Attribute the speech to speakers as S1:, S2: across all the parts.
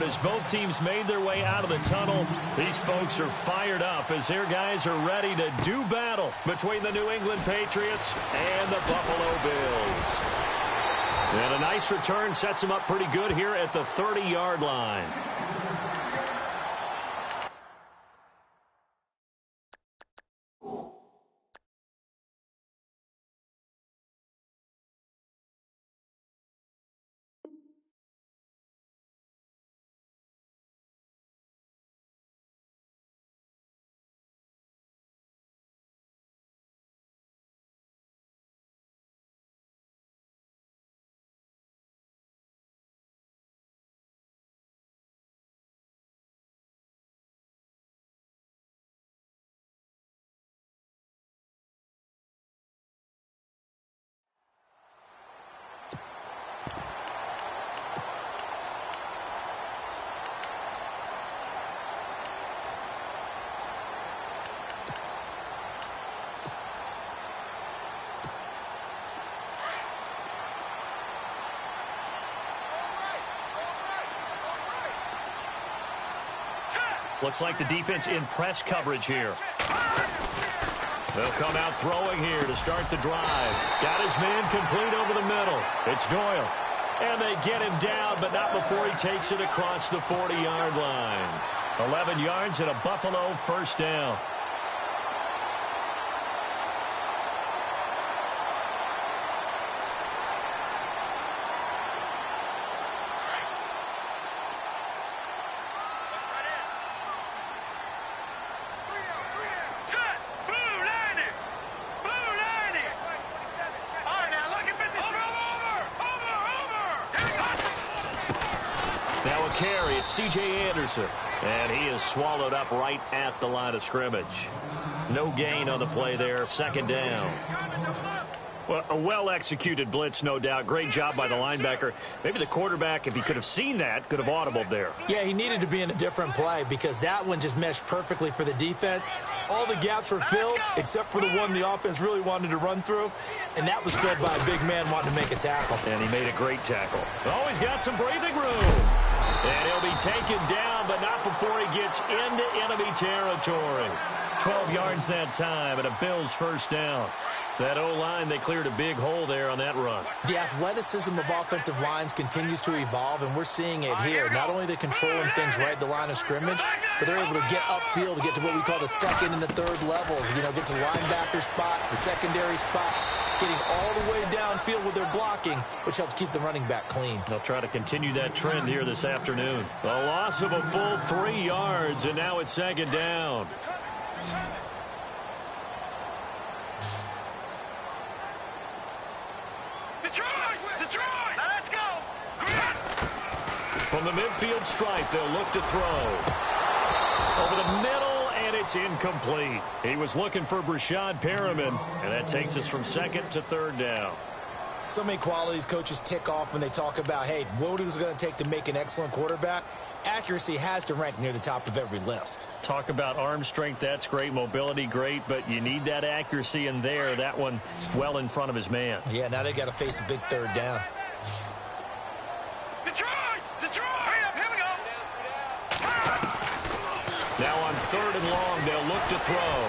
S1: as both teams made their way out of the tunnel, these folks are fired up as their guys are ready to do battle between the New England Patriots and the Buffalo Bills. And a nice return sets them up pretty good here at the 30-yard line. Looks like the defense in press coverage here. They'll come out throwing here to start the drive. Got his man complete over the middle. It's Doyle. And they get him down, but not before he takes it across the 40-yard line. 11 yards and a Buffalo first down. Carry, it's C.J. Anderson, and he is swallowed up right at the line of scrimmage. No gain on the play there, second down. Well, a well-executed blitz, no doubt. Great job by the linebacker. Maybe the quarterback, if he could have seen that, could have audibled there.
S2: Yeah, he needed to be in a different play because that one just meshed perfectly for the defense. All the gaps were filled except for the one the offense really wanted to run through, and that was fed by a big man wanting to make a tackle.
S1: And he made a great tackle. Oh, he's got some breathing room. And he'll be taken down, but not before he gets into enemy territory. 12 yards that time, and a Bills first down. That O-line, they cleared a big hole there on that run.
S2: The athleticism of offensive lines continues to evolve, and we're seeing it here. Not only are they controlling things right at the line of scrimmage, but they're able to get upfield to get to what we call the second and the third levels. You know, get to the linebacker spot, the secondary spot, getting all the way downfield with their blocking, which helps keep the running back clean.
S1: They'll try to continue that trend here this afternoon. A loss of a full 3 yards, and now it's second down.
S3: Detroit! Now let's go!
S1: From the midfield stripe, they'll look to throw. Over the middle, and it's incomplete. He was looking for Brashad Perriman, and that takes us from second to third down.
S2: So many qualities coaches tick off when they talk about, hey, what is it going to take to make an excellent quarterback? Accuracy has to rank near the top of every list.
S1: Talk about arm strength, that's great. Mobility, great, but you need that accuracy in there. That one well in front of his man.
S2: Yeah, now they got to face a big third down.
S3: Detroit! Hurry up, here we go!
S1: Now on third and long, they'll look to throw.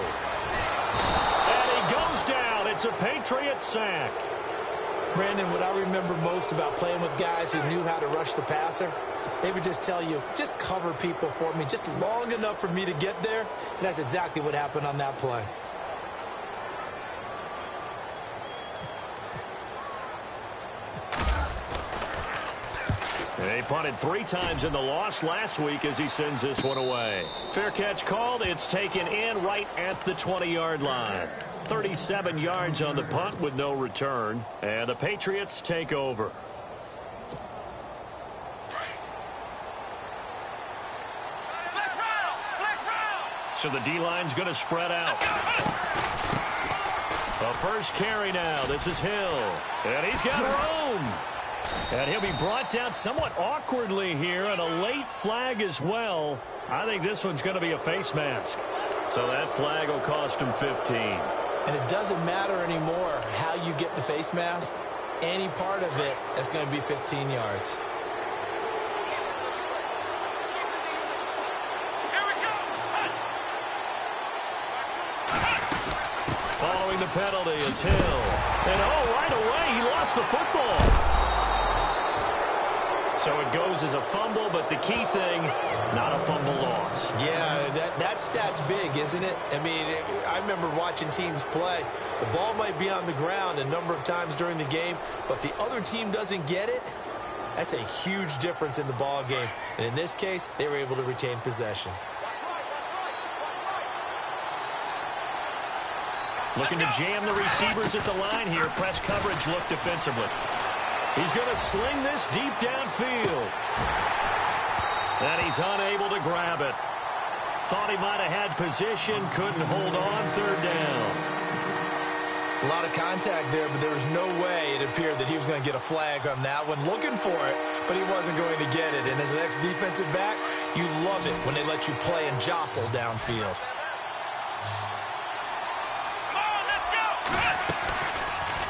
S1: And he goes down. It's a Patriot sack.
S2: Brandon, what I remember most about playing with guys who knew how to rush the passer, they would just tell you, just cover people for me, just long enough for me to get there. And that's exactly what happened on that play.
S1: They punted 3 times in the loss last week as he sends this one away. Fair catch called. It's taken in right at the 20-yard line. 37 yards on the punt with no return. And the Patriots take over. So the D-line's going to spread out. The first carry now. This is Hill. And he's got room. And he'll be brought down somewhat awkwardly here, and a late flag as well. I think this one's going to be a face mask. So that flag will cost him 15.
S2: And it doesn't matter anymore how you get the face mask. Any part of it is going to be 15 yards.
S1: the penalty. It's Hill. And, right away, he lost the football. So it goes as a fumble, but the key thing, not a fumble loss.
S2: Yeah, that stat's big, isn't it? I mean, I remember watching teams play. The ball might be on the ground a number of times during the game, but the other team doesn't get it. That's a huge difference in the ball game. And in this case, they were able to retain possession.
S1: Looking to jam the receivers at the line here. Press coverage look defensively. He's going to sling this deep downfield. And he's unable to grab it. Thought he might have had position, couldn't hold on. Third down.
S2: A lot of contact there, but there was no way it appeared that he was going to get a flag on that one. Looking for it, but he wasn't going to get it. And as an ex-defensive back, you love it when they let you play and jostle downfield.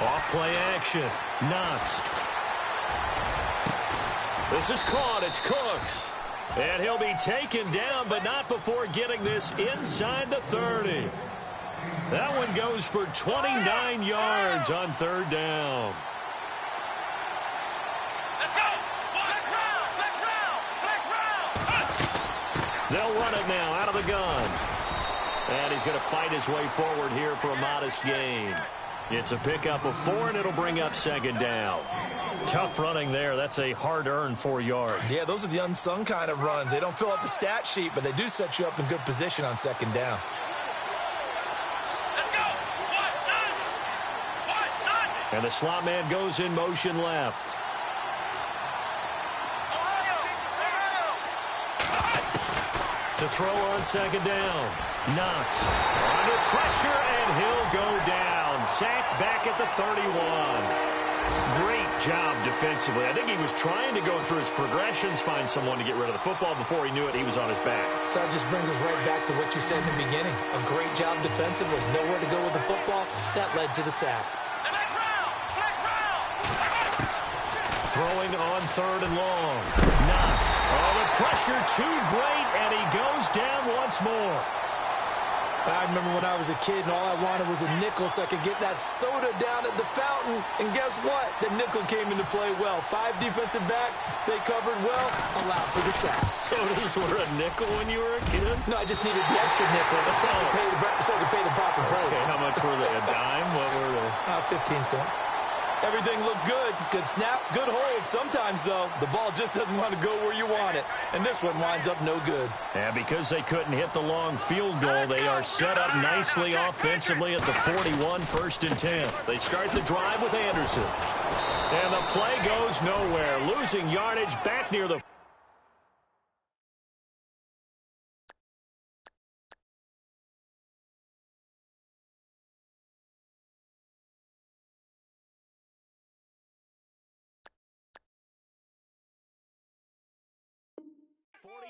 S1: Off play action. Knox. This is caught. It's Cooks. And he'll be taken down, but not before getting this inside the 30. That one goes for 29 yards on third down.
S3: Let's go! Let's round!
S1: They'll run it now out of the gun. And he's going to fight his way forward here for a modest gain. It's a pickup of 4, and it'll bring up second down. Tough running there. That's a hard-earned 4 yards.
S2: Yeah, those are the unsung kind of runs. They don't fill up the stat sheet, but they do set you up in good position on second down.
S3: Let's go! What?
S1: And the slot man goes in motion left. To throw on second down. Knox under pressure, and he'll go down. Sacked back at the 31. Great job defensively. I think he was trying to go through his progressions, find someone to get rid of the football. Before he knew it, he was on his back.
S2: So that just brings us right back to what you said in the beginning. A great job defensively. Nowhere to go with the football. That led to the sack.
S1: Throwing on third and long. Knox. Oh, the pressure too great, and he goes down once more.
S2: I remember when I was a kid and all I wanted was a nickel so I could get that soda down at the fountain. And guess what? The nickel came into play well. 5 defensive backs, they covered well, allowed for the sacks.
S1: Sodas were a nickel when you were a kid?
S2: No, I just needed the extra nickel so I could pay the proper price.
S1: Okay, how much were they? A dime? What were they?
S2: 15 cents. Everything looked good. Good snap, good hold. Sometimes, though, the ball just doesn't want to go where you want it. And this one winds up no good.
S1: And because they couldn't hit the long field goal, they are set up nicely offensively at the 41, 1st and 10. They start the drive with Anderson. And the play goes nowhere. Losing yardage back near the...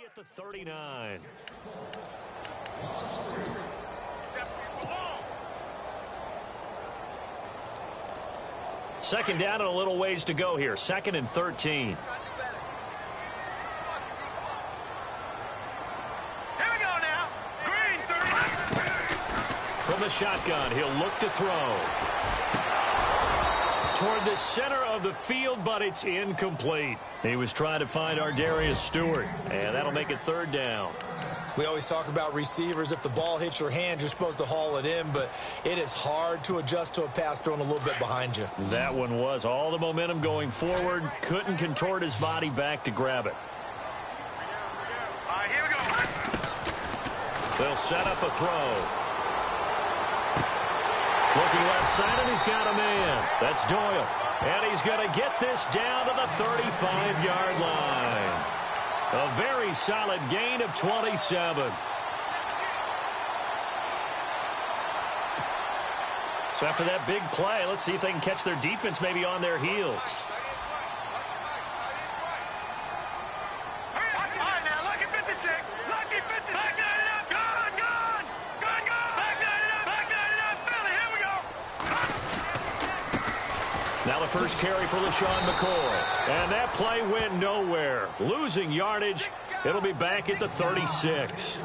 S1: at the 39. Second down and a little ways to go here. 2nd and 13.
S3: Here we go now. Green 30.
S1: From the shotgun, he'll look to throw. Toward the center of the field, but it's incomplete. He was trying to find Ardarius Stewart, and that'll make it 3rd down.
S2: We always talk about receivers. If the ball hits your hand, you're supposed to haul it in, but it is hard to adjust to a pass thrown a little bit behind you.
S1: That one was all the momentum going forward. Couldn't contort his body back to grab it.
S3: All right, here we go.
S1: They'll set up a throw. Looking left side, and he's got a man. That's Doyle. And he's going to get this down to the 35-yard line. A very solid gain of 27. So after that big play, let's see if they can catch their defense maybe on their heels. Now the first carry for LaShawn McCoy. And that play went nowhere. Losing yardage. It'll be back at the 36.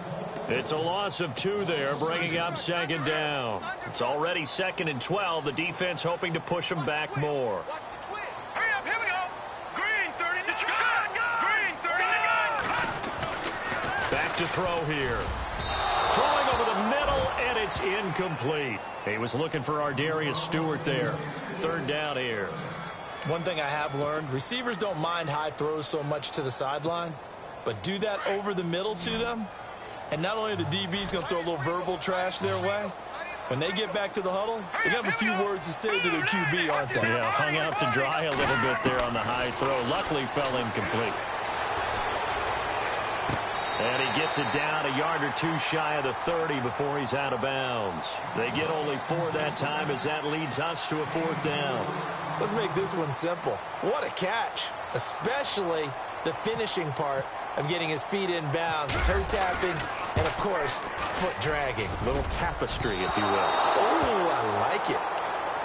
S1: It's a loss of 2 there, bringing up second down. It's already 2nd and 12. The defense hoping to push them back more.
S3: Hurry up, here we go. Green, 30 to Green, 30 to
S1: Back to throw here. Throwing over the middle, and it's incomplete. He was looking for Ardarius Stewart there. 3rd down here.
S2: One thing I have learned, receivers don't mind high throws so much to the sideline, but do that over the middle to them, and not only are the DBs going to throw a little verbal trash their way, when they get back to the huddle, they're going to have a few words to say to their QB, aren't they?
S1: Yeah, hung out to dry a little bit there on the high throw. Luckily fell incomplete. And he gets it down a yard or 2 shy of the 30 before he's out of bounds. They get only 4 that time as that leads us to a 4th down.
S2: Let's make this one simple. What a catch, especially the finishing part of getting his feet in bounds, toe tapping, and, of course, foot dragging.
S1: Little tapestry, if you will.
S2: Oh, I like it.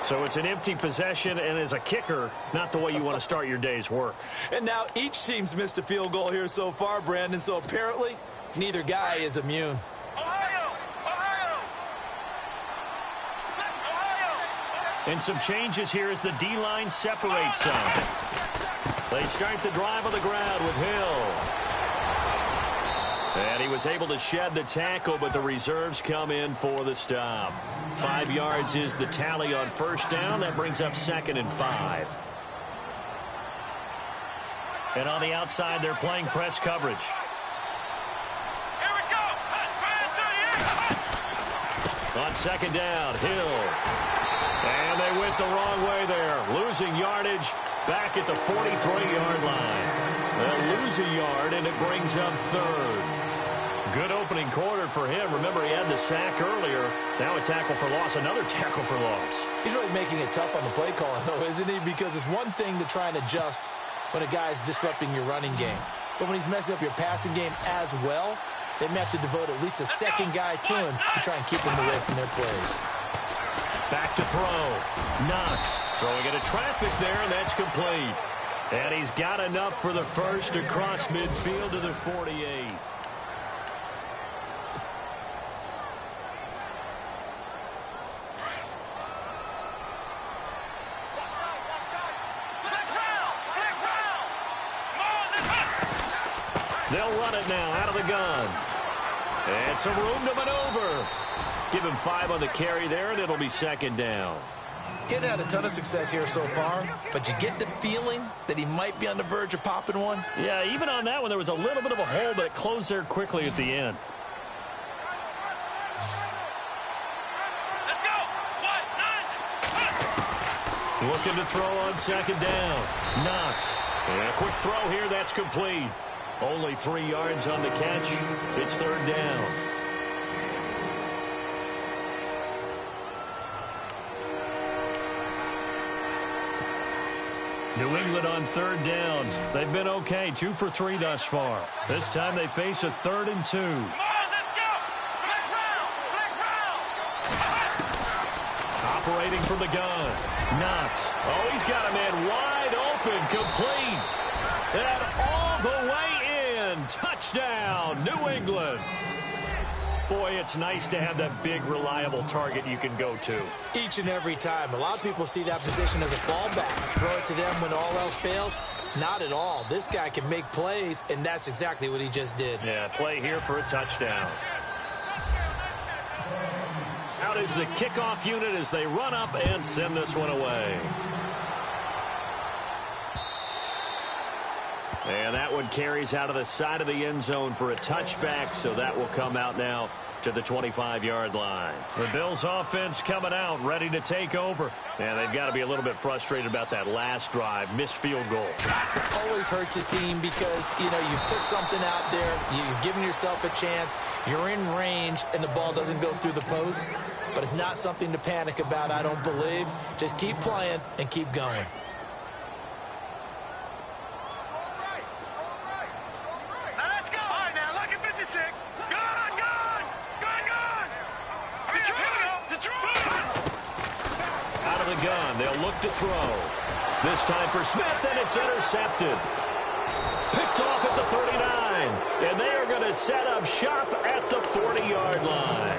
S1: So it's an empty possession, and as a kicker, not the way you want to start your day's work.
S2: And now each team's missed a field goal here so far, Brandon, so apparently neither guy is immune.
S1: And some changes here as the D-line separates some. They start the drive on the ground with Hill. And he was able to shed the tackle, but the reserves come in for the stop. 5 yards is the tally on 1st down. That brings up 2nd and 5. And on the outside, they're playing press coverage.
S3: Here we go.
S1: On 2nd down, Hill. And they went the wrong way there. Losing yardage back at the 43-yard line. They'll lose a yard, and it brings up 3rd. Good opening quarter for him. Remember, he had the sack earlier. Now a tackle for loss, another tackle for loss.
S2: He's really making it tough on the play call, though, isn't he? Because it's one thing to try and adjust when a guy's disrupting your running game. But when he's messing up your passing game as well, they may have to devote at least a second guy to him to try and keep him away from their plays.
S1: Back to throw. Knox throwing into traffic there, and that's complete. And he's got enough for the first across midfield to the 48. They'll run it now out of the gun. And some room to maneuver. Give him 5 on the carry there, and it'll be 2nd down.
S2: Getting had a ton of success here so far, but you get the feeling that he might be on the verge of popping one.
S1: Yeah, even on that one, there was a little bit of a hole, but it closed there quickly at the end.
S3: Let's go.
S1: Looking to throw on 2nd down. Knox. And a quick throw here, that's complete. Only 3 yards on the catch. It's 3rd down. New England on 3rd down. They've been okay, 2 for 3 thus far. This time they face a 3rd and 2.
S3: Come on, let's go. Flex round.
S1: Operating from the gun. Knox. Oh, he's got a man wide open, complete. And all the way in. Touchdown, New England. Boy, it's nice to have that big, reliable target you can go to.
S2: Each and every time. A lot of people see that position as a fallback. Throw it to them when all else fails. Not at all. This guy can make plays, and that's exactly what he just did.
S1: Yeah, play here for a touchdown. Out is the kickoff unit as they run up and send this one away. And that one carries out of the side of the end zone for a touchback, so that will come out now to the 25-yard line. The Bills offense coming out, ready to take over. And they've got to be a little bit frustrated about that last drive, missed field goal.
S2: Always hurts a team because, you put something out there, you've given yourself a chance, you're in range, and the ball doesn't go through the post. But it's not something to panic about, I don't believe. Just keep playing and keep going.
S1: Gun. They'll look to throw. This time for Smith, and it's intercepted. Picked off at the 39. And they are going to set up shop at the 40-yard line.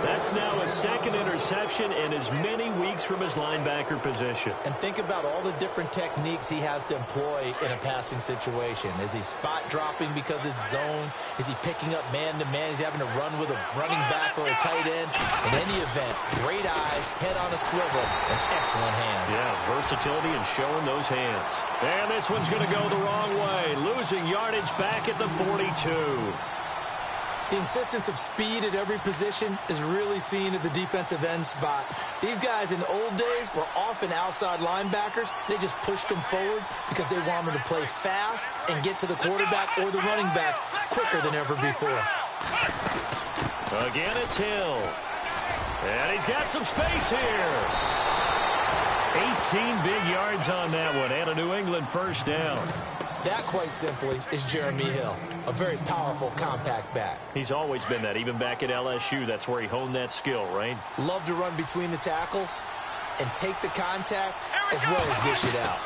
S1: That's now his second interception in as many weeks from his linebacker position.
S2: And think about all the different techniques he has to employ in a passing situation. Is he spot dropping because it's zone? Is he picking up man-to-man? Is he having to run with a running back or a tight end? In any event, great eyes, head on a swivel, and excellent hands.
S1: Yeah, versatility and showing those hands. And this one's going to go the wrong way, losing yardage back at the 42.
S2: The insistence of speed at every position is really seen at the defensive end spot. These guys in old days were often outside linebackers. They just pushed them forward because they wanted them to play fast and get to the quarterback or the running backs quicker than ever before.
S1: Again, it's Hill. And he's got some space here. 18 big yards on that one and a New England first down.
S2: That, quite simply, is Jeremy Hill, a very powerful, compact back.
S1: He's always been that, even back at LSU. That's where he honed that skill, right?
S2: Love to run between the tackles and take the contact as well as dish it out.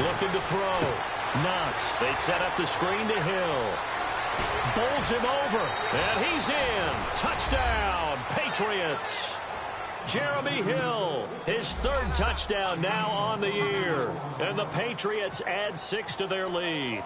S1: Looking to throw. Knox. They set up the screen to Hill. Bowls him over, and he's in. Touchdown, Patriots. Jeremy Hill, his third touchdown now on the year. And the Patriots add 6 to their lead.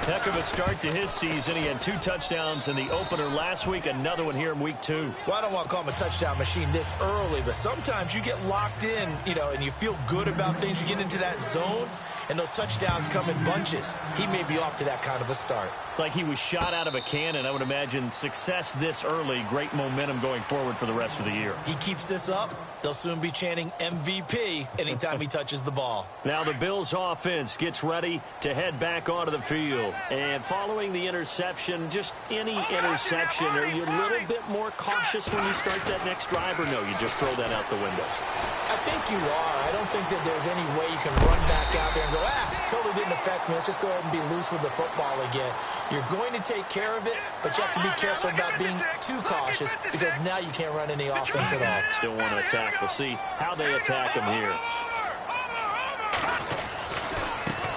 S1: Heck of a start to his season. He had 2 touchdowns in the opener last week, another one here in week 2.
S2: Well, I don't want to call him a touchdown machine this early, but sometimes you get locked in, and you feel good about things. You get into that zone, and those touchdowns come in bunches. He may be off to that kind of a start.
S1: It's like he was shot out of a cannon. I would imagine success this early, great momentum going forward for the rest of the year.
S2: He keeps this up, they'll soon be chanting MVP anytime he touches the ball.
S1: Now the Bills offense gets ready to head back onto the field. And following the interception, just any interception, are you a little bit more cautious when you start that next drive, or no, you just throw that out the window?
S2: I think you are. I don't think that there's any way you can run back out there and go, totally didn't affect me. Let's just go ahead and be loose with the football again. You're going to take care of it, but you have to be careful about being too cautious because now you can't run any offense at all.
S1: Still want to attack. We'll see how they attack him here.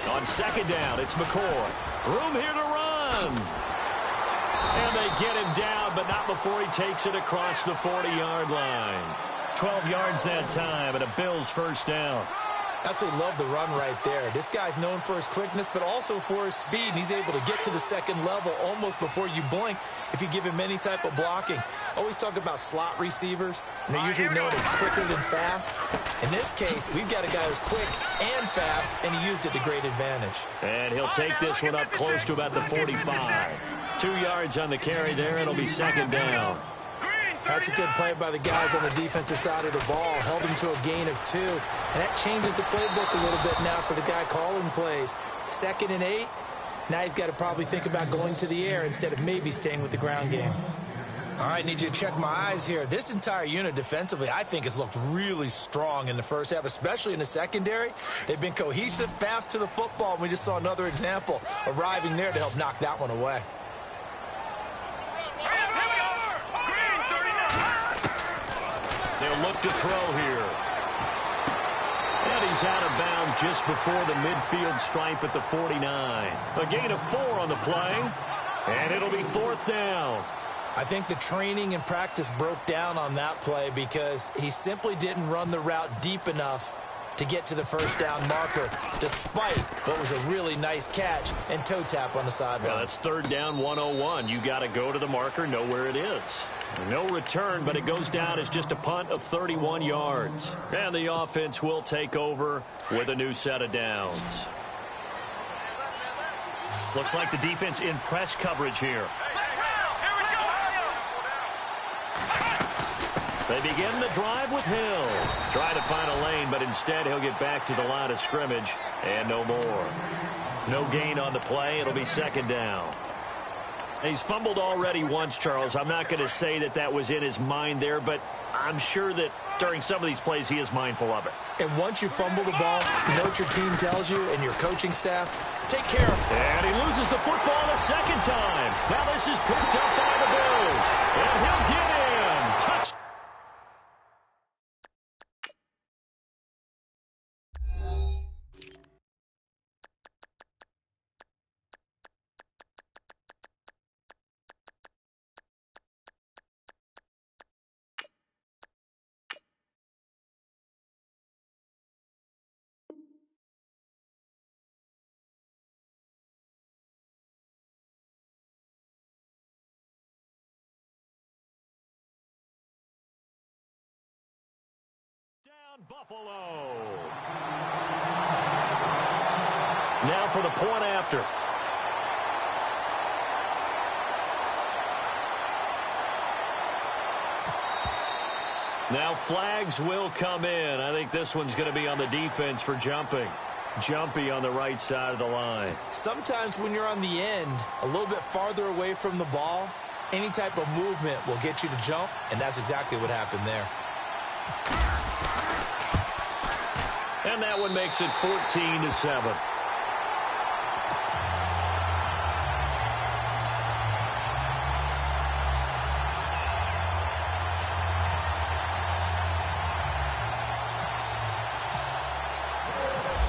S1: On second down, it's McCoy. Room here to run. And they get him down, but not before he takes it across the 40-yard line. 12 yards that time, and a Bills first down.
S2: Absolutely love the run right there. This guy's known for his quickness, but also for his speed. And he's able to get to the second level almost before you blink if you give him any type of blocking. Always talk about slot receivers, and they're usually known as quicker than fast. In this case, we've got a guy who's quick and fast, and he used it to great advantage.
S1: And he'll take this one up close to about the 45. 2 yards on the carry there. It'll be second down.
S2: That's a good play by the guys on the defensive side of the ball. Held him to a gain of 2. And that changes the playbook a little bit now for the guy calling plays. 2nd and 8. Now he's got to probably think about going to the air instead of maybe staying with the ground game. All right, need you to check my eyes here. This entire unit defensively, I think, has looked really strong in the first half, especially in the secondary. They've been cohesive, fast to the football. And we just saw another example arriving there to help knock that one away.
S1: They'll look to throw here. And he's out of bounds just before the midfield stripe at the 49. A gain of 4 on the play. And it'll be 4th down.
S2: I think the training and practice broke down on that play because he simply didn't run the route deep enough to get to the first down marker, despite what was a really nice catch and toe tap on the sideline.
S1: Well, that's 3rd down 101. You got to go to the marker, know where it is. No return, but it goes down as just a punt of 31 yards. And the offense will take over with a new set of downs. Looks like the defense in press coverage here. They begin the drive with Hill. Trying to find a lane, but instead he'll get back to the line of scrimmage and no more. No gain on the play. It'll be 2nd down. He's fumbled already once, Charles. I'm not going to say that that was in his mind there, but I'm sure that during some of these plays he is mindful of it.
S2: And once you fumble the ball, you know what your team tells you and your coaching staff? Take care of it.
S1: And he loses the football a second time. Now this is picked up by the Bills. And he'll get in. Touchdown. Buffalo. Now for the point after. Now flags will come in. I think this one's going to be on the defense for jumping. Jumpy on the right side of the line.
S2: Sometimes when you're on the end, a little bit farther away from the ball, any type of movement will get you to jump, and that's exactly what happened there.
S1: And that one makes it 14-7.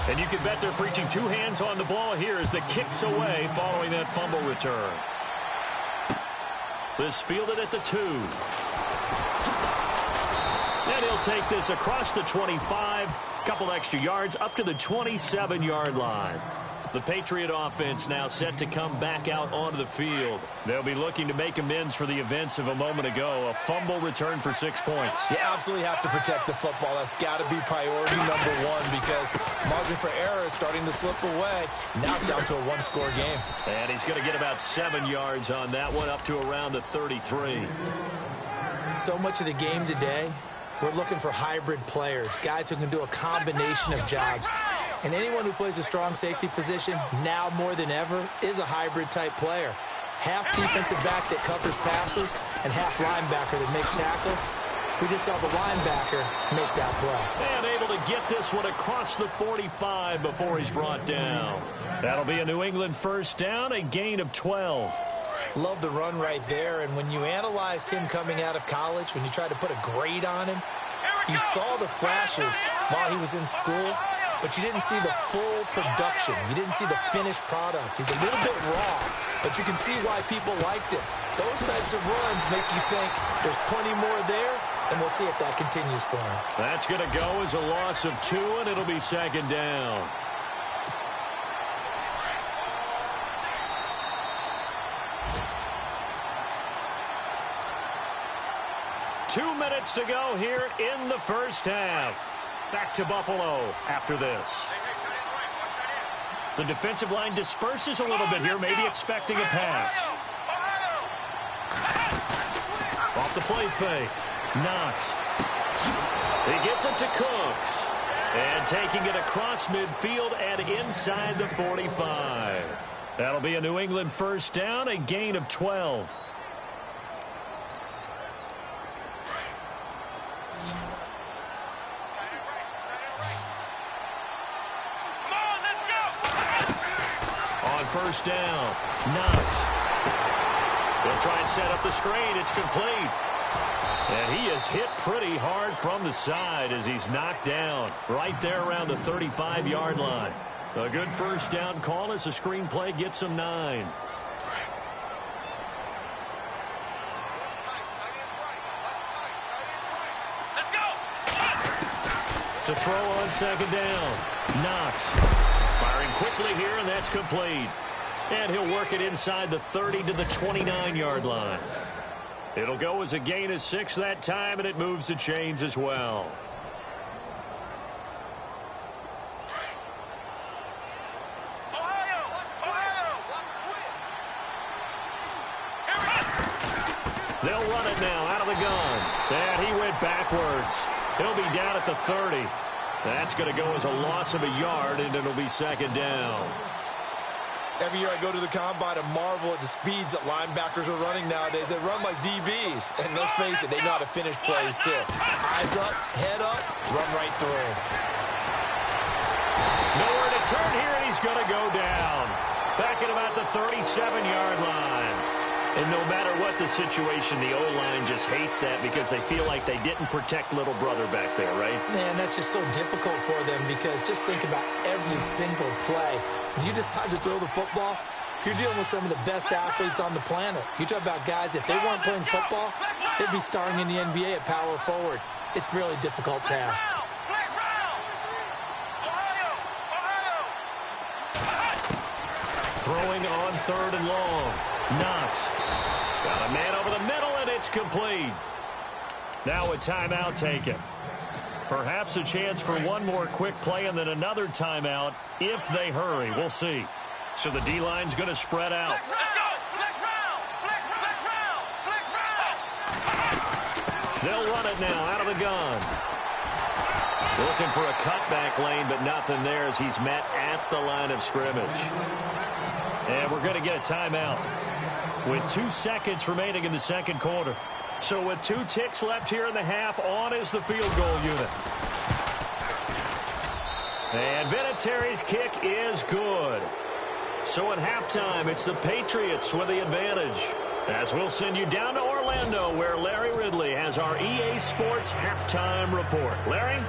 S1: And you can bet they're preaching two hands on the ball here as the kick's away following that fumble return. This fielded at the 2. And he'll take this across the 25, couple extra yards up to the 27-yard line. The Patriot offense now set to come back out onto the field. They'll be looking to make amends for the events of a moment ago. A fumble return for 6 points.
S2: You absolutely have to protect the football. That's got to be priority number one because margin for error is starting to slip away. Now it's down to a one-score game.
S1: And he's going to get about 7 yards on that one, up to around the 33.
S2: So much of the game today, we're looking for hybrid players, guys who can do a combination of jobs. And anyone who plays a strong safety position, now more than ever, is a hybrid-type player. Half defensive back that covers passes and half linebacker that makes tackles. We just saw the linebacker make that play.
S1: And able to get this one across the 45 before he's brought down. That'll be a New England first down, a gain of 12.
S2: Love the run right there. And when you analyzed him coming out of college, when you tried to put a grade on him, you saw the flashes while he was in school, but you didn't see the full production. You didn't see the finished product. He's a little bit raw, but you can see why people liked him. Those types of runs make you think there's plenty more there, and we'll see if that continues for him.
S1: That's going to go as a loss of 2, and it'll be second down. Two minutes to go here in the first half. Back to Buffalo after this. The defensive line disperses a little bit here, maybe expecting a pass. Off the play fake. Knox. He gets it to Cooks. And taking it across midfield and inside the 45. That'll be a New England first down, a gain of 12. First down. Knox. They'll try and set up the screen. It's complete. And he is hit pretty hard from the side as he's knocked down right there around the 35-yard line. A good first down call as the screen play gets him 9. To throw on second down. Knox. Firing quickly here, and that's complete. And he'll work it inside the 30 to the 29-yard line. It'll go as a gain of 6 that time, and it moves the chains as well. They'll run it now out of the gun. And he went backwards. He'll be down at the 30. That's going to go as a loss of a yard, and it'll be second down.
S2: Every year I go to the combine and marvel at the speeds that linebackers are running nowadays. They run like DBs. And let's face it, they know how to finish plays too. Eyes up, head up, run right through.
S1: Nowhere to turn here, and he's going to go down. Back at about the 37-yard line. And no matter what the situation, the O-line just hates that because they feel like they didn't protect little brother back there, right?
S2: Man, that's just so difficult for them because just think about every single play. When you decide to throw the football, you're dealing with some of the best athletes on the planet. You talk about guys, if they weren't playing football, they'd be starring in the NBA at power forward. It's a really difficult task.
S1: Throwing on third and long. Knox. Got a man over the middle, and it's complete. Now a timeout taken. Perhaps a chance for one more quick play and then another timeout if they hurry. We'll see. So the D-line's going to spread out. They'll run it now out of the gun. Looking for a cutback lane, but nothing there as he's met at the line of scrimmage. And we're going to get a timeout with 2 seconds remaining in the second quarter. So with 2 ticks left here in the half, on is the field goal unit. And Vinatieri's kick is good. So at halftime, it's the Patriots with the advantage. As we'll send you down to Orlando, where Larry Ridley has our EA Sports halftime report. Larry?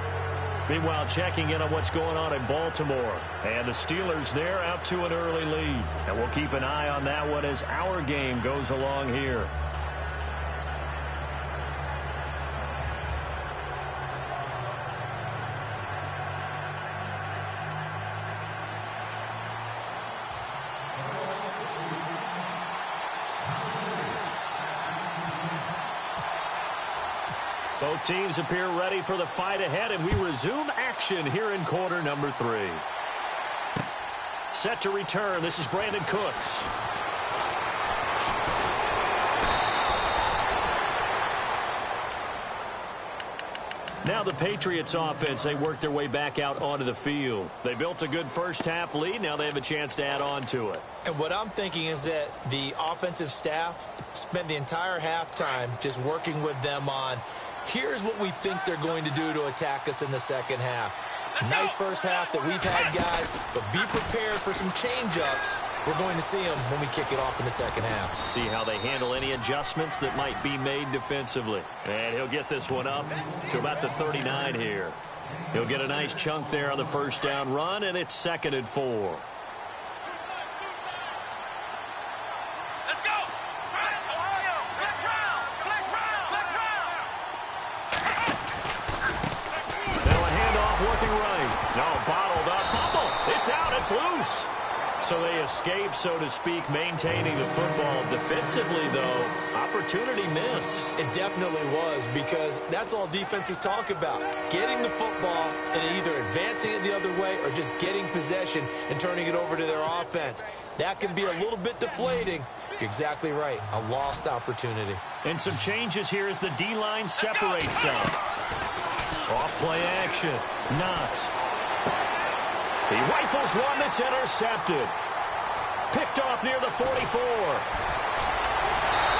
S1: Meanwhile, checking in on what's going on in Baltimore. And the Steelers, they're out to an early lead. And we'll keep an eye on that one as our game goes along here. Both teams appear ready for the fight ahead, and we resume action here in quarter number 3. Set to return. This is Brandon Cooks. Now the Patriots offense, they work their way back out onto the field. They built a good first half lead. Now they have a chance to add on to it.
S2: And what I'm thinking is that the offensive staff spent the entire halftime just working with them on, here's what we think they're going to do to attack us in the second half. Nice first half that we've had, guys, but be prepared for some change-ups. We're going to see them when we kick it off in the second half.
S1: See how they handle any adjustments that might be made defensively. And he'll get this one up to about the 39 here. He'll get a nice chunk there on the first down run, and it's 2nd and 4. Loose. So they escape, so to speak, maintaining the football. Defensively, though, opportunity miss.
S2: It definitely was, because that's all defenses talk about. Getting the football and either advancing it the other way or just getting possession and turning it over to their offense. That can be a little bit deflating. You're exactly right. A lost opportunity.
S1: And some changes here as the D-line separates some. Off-play action. Knox. He rifles one that's intercepted. Picked off near the 44.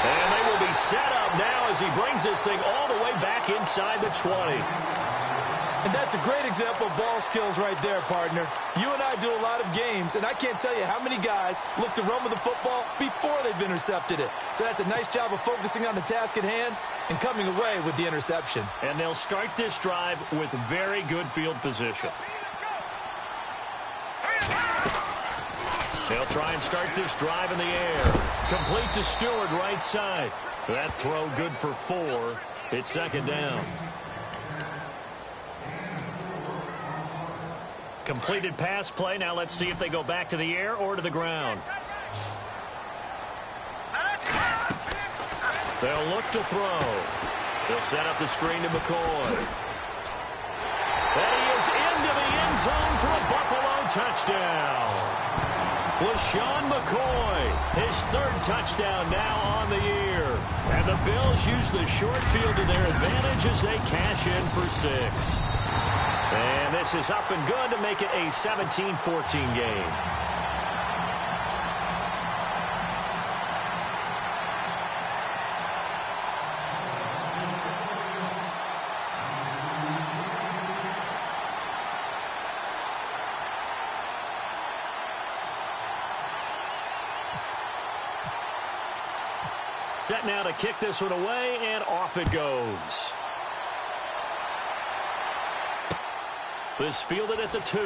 S1: And they will be set up now as he brings this thing all the way back inside the 20.
S2: And that's a great example of ball skills right there, partner. You and I do a lot of games, and I can't tell you how many guys look to run with the football before they've intercepted it. So that's a nice job of focusing on the task at hand and coming away with the interception.
S1: And they'll start this drive with very good field position. They'll try and start this drive in the air. Complete to Stewart, right side. That throw good for 4. It's 2nd down. Completed pass play. Now let's see if they go back to the air or to the ground. They'll look to throw. They'll set up the screen to McCoy. And he is into the end zone for a Buffalo touchdown. LaShawn McCoy, his 3rd touchdown now on the year. And the Bills use the short field to their advantage as they cash in for 6. And this is up and good to make it a 17-14 game. Set now to kick this one away, and off it goes. This fielded at the 2.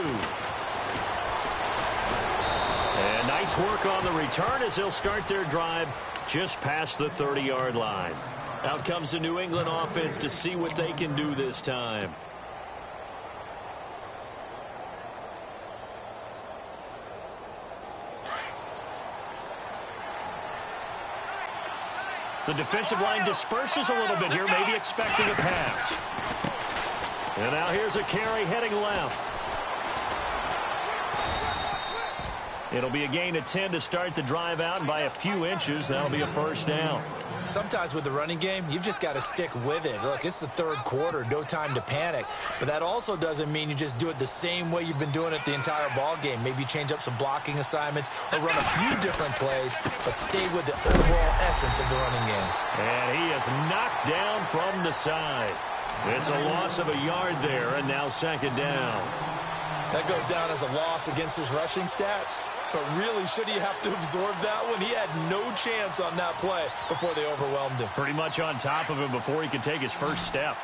S1: And nice work on the return as they'll start their drive just past the 30-yard line. Out comes the New England offense to see what they can do this time. The defensive line disperses a little bit here, maybe expecting a pass. And now here's a carry heading left. It'll be a gain of 10 to start the drive out, and by a few inches, that'll be a first down.
S2: Sometimes with the running game, you've just got to stick with it. Look, it's the third quarter, no time to panic. But that also doesn't mean you just do it the same way you've been doing it the entire ball game. Maybe change up some blocking assignments or run a few different plays, but stay with the overall essence of the running game.
S1: And he is knocked down from the side. It's a loss of a yard there, and now second down.
S2: That goes down as a loss against his rushing stats. But really, should he have to absorb that one? He had no chance on that play before they overwhelmed him.
S1: Pretty much on top of him before he could take his first step.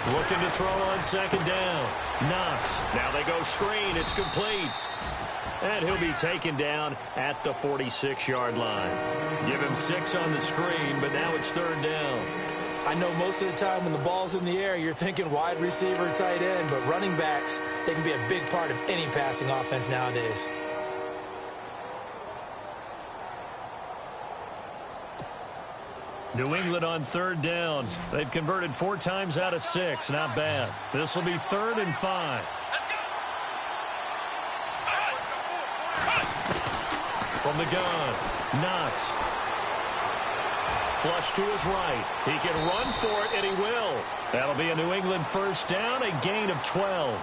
S1: Looking to throw on second down. Knox. Now they go screen. It's complete. And he'll be taken down at the 46-yard line. Give him 6 on the screen, but now it's third down.
S2: I know most of the time when the ball's in the air, you're thinking wide receiver, tight end, but running backs, they can be a big part of any passing offense nowadays.
S1: New England on third down. They've converted 4 times out of 6. Not bad. This will be 3rd and 5. From the gun, Knox. Flush to his right. He can run for it, and he will. That'll be a New England first down, a gain of 12.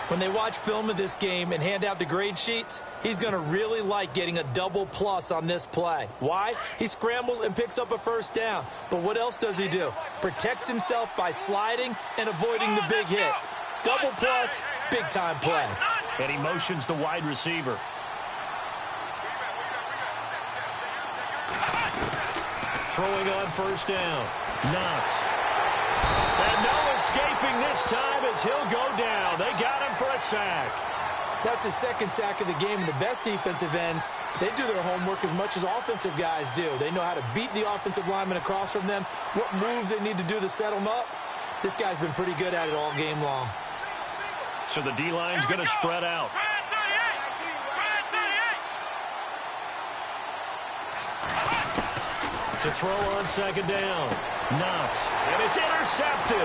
S2: When they watch film of this game and hand out the grade sheets, he's going to really like getting a double plus on this play. Why? He scrambles and picks up a first down. But what else does he do? Protects himself by sliding and avoiding the big hit. Double plus, big-time play.
S1: And he motions the wide receiver. Throwing on first down. Knox. And no escaping this time as he'll go down. They got him for a sack.
S2: That's his second sack of the game. And the best defensive ends, they do their homework as much as offensive guys do. They know how to beat the offensive lineman across from them, what moves they need to do to set them up. This guy's been pretty good at it all game long.
S1: So the D-line's going to spread out. To throw on second down. Knox. And it's intercepted.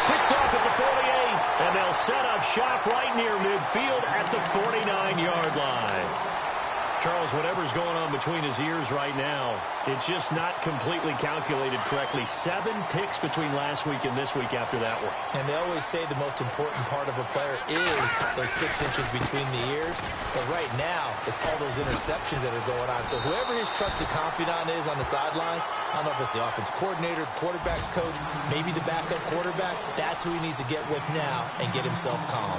S1: Picked off at the 48. And they'll set up shop right near midfield at the 49-yard line. Charles, whatever's going on between his ears right now, it's just not completely calculated correctly. 7 picks between last week and this week after that one.
S2: And they always say the most important part of a player is those 6 inches between the ears. But right now, it's all those interceptions that are going on. So whoever his trusted confidant is on the sidelines, I don't know if it's the offensive coordinator, the quarterback's coach, maybe the backup quarterback, that's who he needs to get with now and get himself calm.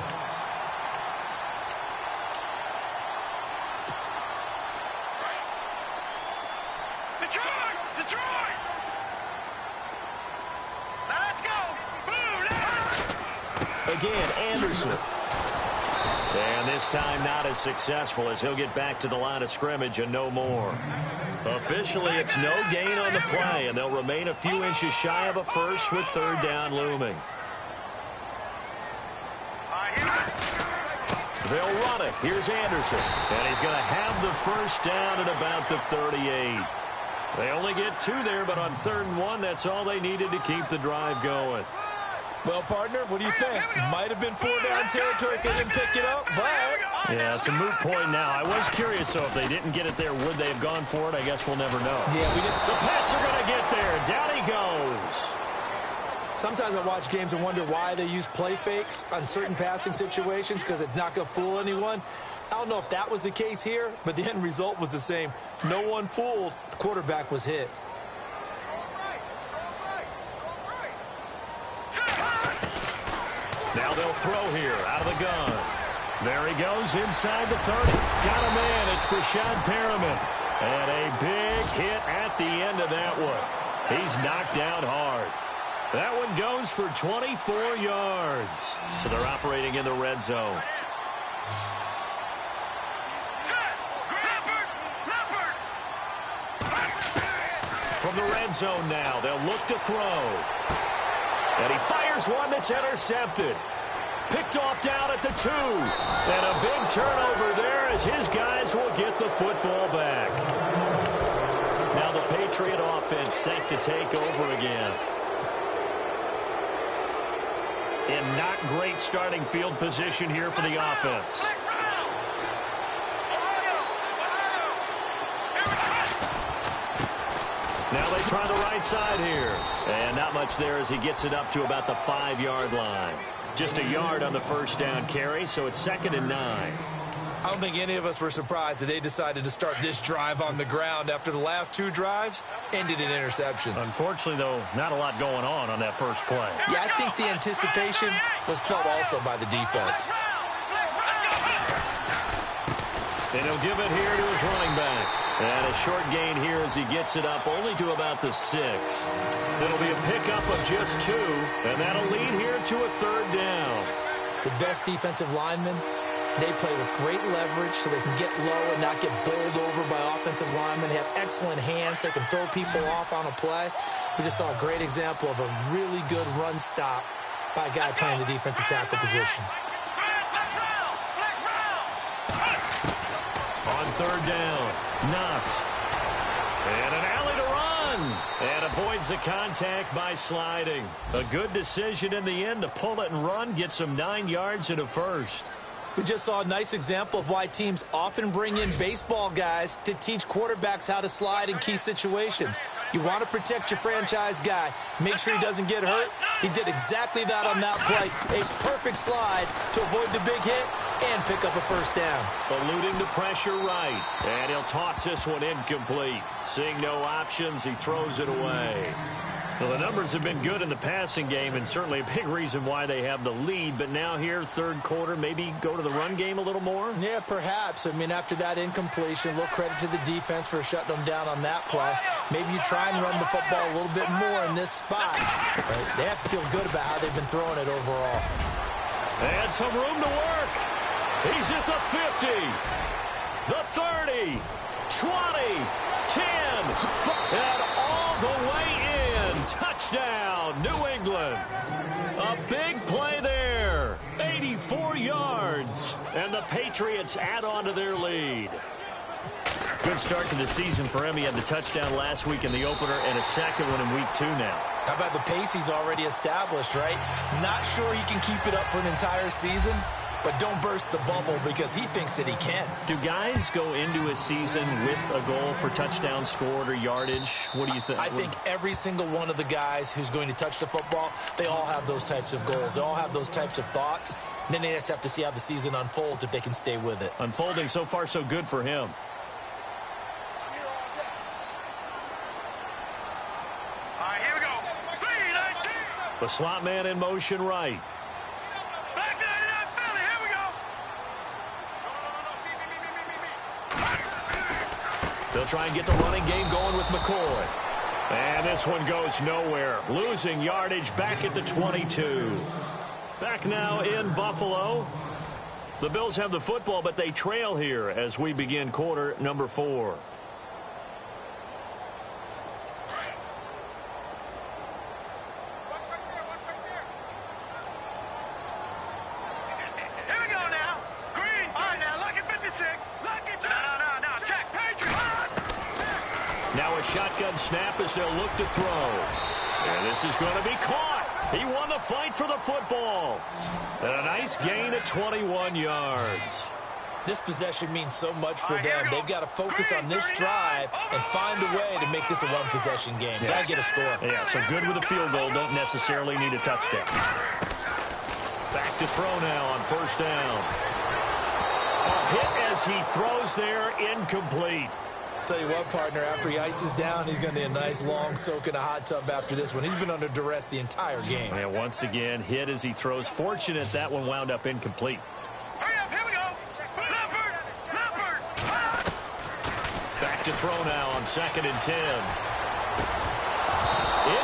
S1: Again, Anderson. And this time not as successful as he'll get back to the line of scrimmage and no more. Officially, it's no gain on the play, and they'll remain a few inches shy of a first with third down looming. They'll run it. Here's Anderson. And he's going to have the first down at about the 38. They only get 2 there, but on 3rd and 1, that's all they needed to keep the drive going.
S2: Well, partner, what do you think? Might have been 4-down territory if they didn't pick it up, but...
S1: Yeah, it's a moot point now. I was curious, so if they didn't get it there, would they have gone for it? I guess we'll never know.
S2: Yeah, we didn't...
S1: The Pats are going to get there. Down he goes.
S2: Sometimes I watch games and wonder why they use play fakes on certain passing situations because it's not going to fool anyone. I don't know if that was the case here, but the end result was the same. No one fooled. The quarterback was hit.
S1: Now they'll throw here out of the gun. There he goes inside the 30. Got a man. It's Brashad Perriman. And a big hit at the end of that one. He's knocked down hard. That one goes for 24 yards. So they're operating in the red zone. From the red zone now, they'll look to throw. And he fires one that's intercepted. Picked off down at the 2. And a big turnover there as his guys will get the football back. Now Patriot offense set to take over again. In not great starting field position here for the offense. Now they try the right side here. And not much there as he gets it up to about the 5-yard line. Just a yard on the first down carry, so it's 2nd and 9.
S2: I don't think any of us were surprised that they decided to start this drive on the ground after the last 2 drives ended in interceptions.
S1: Unfortunately, though, not a lot going on that first play.
S2: Yeah, I think the anticipation was felt also by the defense.
S1: And he'll give it here to his running back. And a short gain here as he gets it up only to about the 6. It'll be a pickup of just 2, and that'll lead here to a 3rd down.
S2: The best defensive linemen, they play with great leverage so they can get low and not get bowled over by offensive linemen. They have excellent hands. They can throw people off on a play. We just saw a great example of a really good run stop by a guy playing the defensive tackle position.
S1: On 3rd down, Knox. And an alley to run. And avoids the contact by sliding. A good decision in the end to pull it and run. Gets him 9 yards and a first.
S2: We just saw a nice example of why teams often bring in baseball guys to teach quarterbacks how to slide in key situations. You want to protect your franchise guy. Make sure he doesn't get hurt. He did exactly that on that play. A perfect slide to avoid the big hit and pick up a first down.
S1: Eluding the pressure right. And he'll toss this one incomplete. Seeing no options, he throws it away. Well, the numbers have been good in the passing game, and certainly a big reason why they have the lead. But now here, 3rd quarter, maybe go to the run game a little more?
S2: Yeah, perhaps. I mean, after that incompletion, a little credit to the defense for shutting them down on that play. Maybe you try and run the football a little bit more in this spot. Right? They have to feel good about how they've been throwing it overall.
S1: And some room to work. He's at the 50, the 30, 20, 10, and all the way in. Touchdown, New England. A big play there. 84 yards. And the Patriots add on to their lead. Good start to the season for him. He had the touchdown last week in the opener and a second one in week 2 now.
S2: How about the pace he's already established, right? Not sure he can keep it up for an entire season, but don't burst the bubble because he thinks that he can.
S1: Do guys go into a season with a goal for touchdown scored or yardage? What do you think?
S2: I think every single one of the guys who's going to touch the football, they all have those types of goals. They all have those types of thoughts. And then they just have to see how the season unfolds if they can stay with it.
S1: Unfolding so far so good for him.
S3: All right, here we go. 3-19.
S1: The slot man in motion right. They'll try and get the running game going with McCoy. And this one goes nowhere. Losing yardage back at the 22. Back now in Buffalo. The Bills have the football, but they trail here as we begin quarter number 4. Now a shotgun snap as they'll look to throw. And this is going to be caught. He won the fight for the football. And a nice gain of 21 yards.
S2: This possession means so much for them. They've got to focus on this drive and find a way to make this a one-possession game.
S1: Yes.
S2: Got to get a score.
S1: Yeah, so good with a field goal. Don't necessarily need a touchdown. Back to throw now on first down. A hit as he throws there, incomplete.
S2: Tell you what, partner, after he ices down, he's going to need a nice long soak in a hot tub after this one. He's been under duress the entire game.
S1: And once again, hit as he throws. Fortunate that one wound up incomplete.
S3: Hurry up, here we go. Leopard.
S1: Back to throw now on 2nd and 10.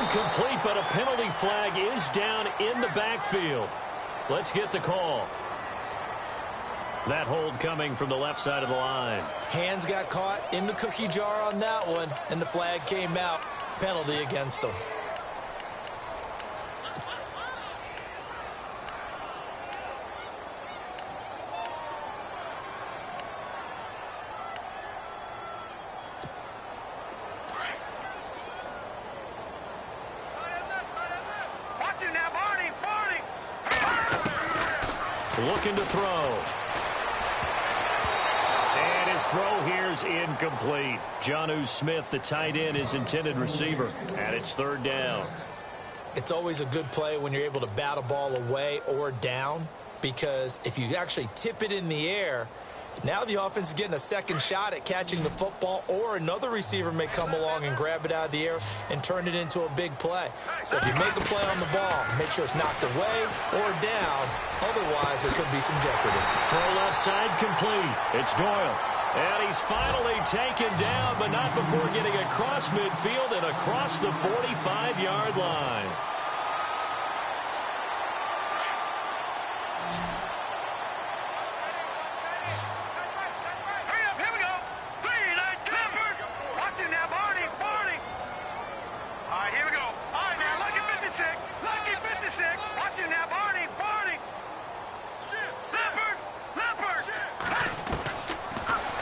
S1: Incomplete, but a penalty flag is down in the backfield. Let's get the call. That hold coming from the left side of the line.
S2: Hands got caught in the cookie jar on that one, and the flag came out. Penalty against them.
S1: looking to throw. And his throw here is incomplete. Jonnu Smith, the tight end, is intended receiver. And it's third down.
S2: It's always a good play when you're able to bat a ball away or down, because if you actually tip it in the air, now the offense is getting a second shot at catching the football, or another receiver may come along and grab it out of the air and turn it into a big play. So if you make a play on the ball, make sure it's knocked away or down. Otherwise, there could be some jeopardy.
S1: Throw left side complete. It's Doyle. And he's finally taken down, but not before getting across midfield and across the 45-yard line.
S3: Hurry up, here we go. Green, covered. Watch it now, Barney. All right, here we go. All right, now, lucky 56. Lucky 56. Watch it now, Barney. Leopard.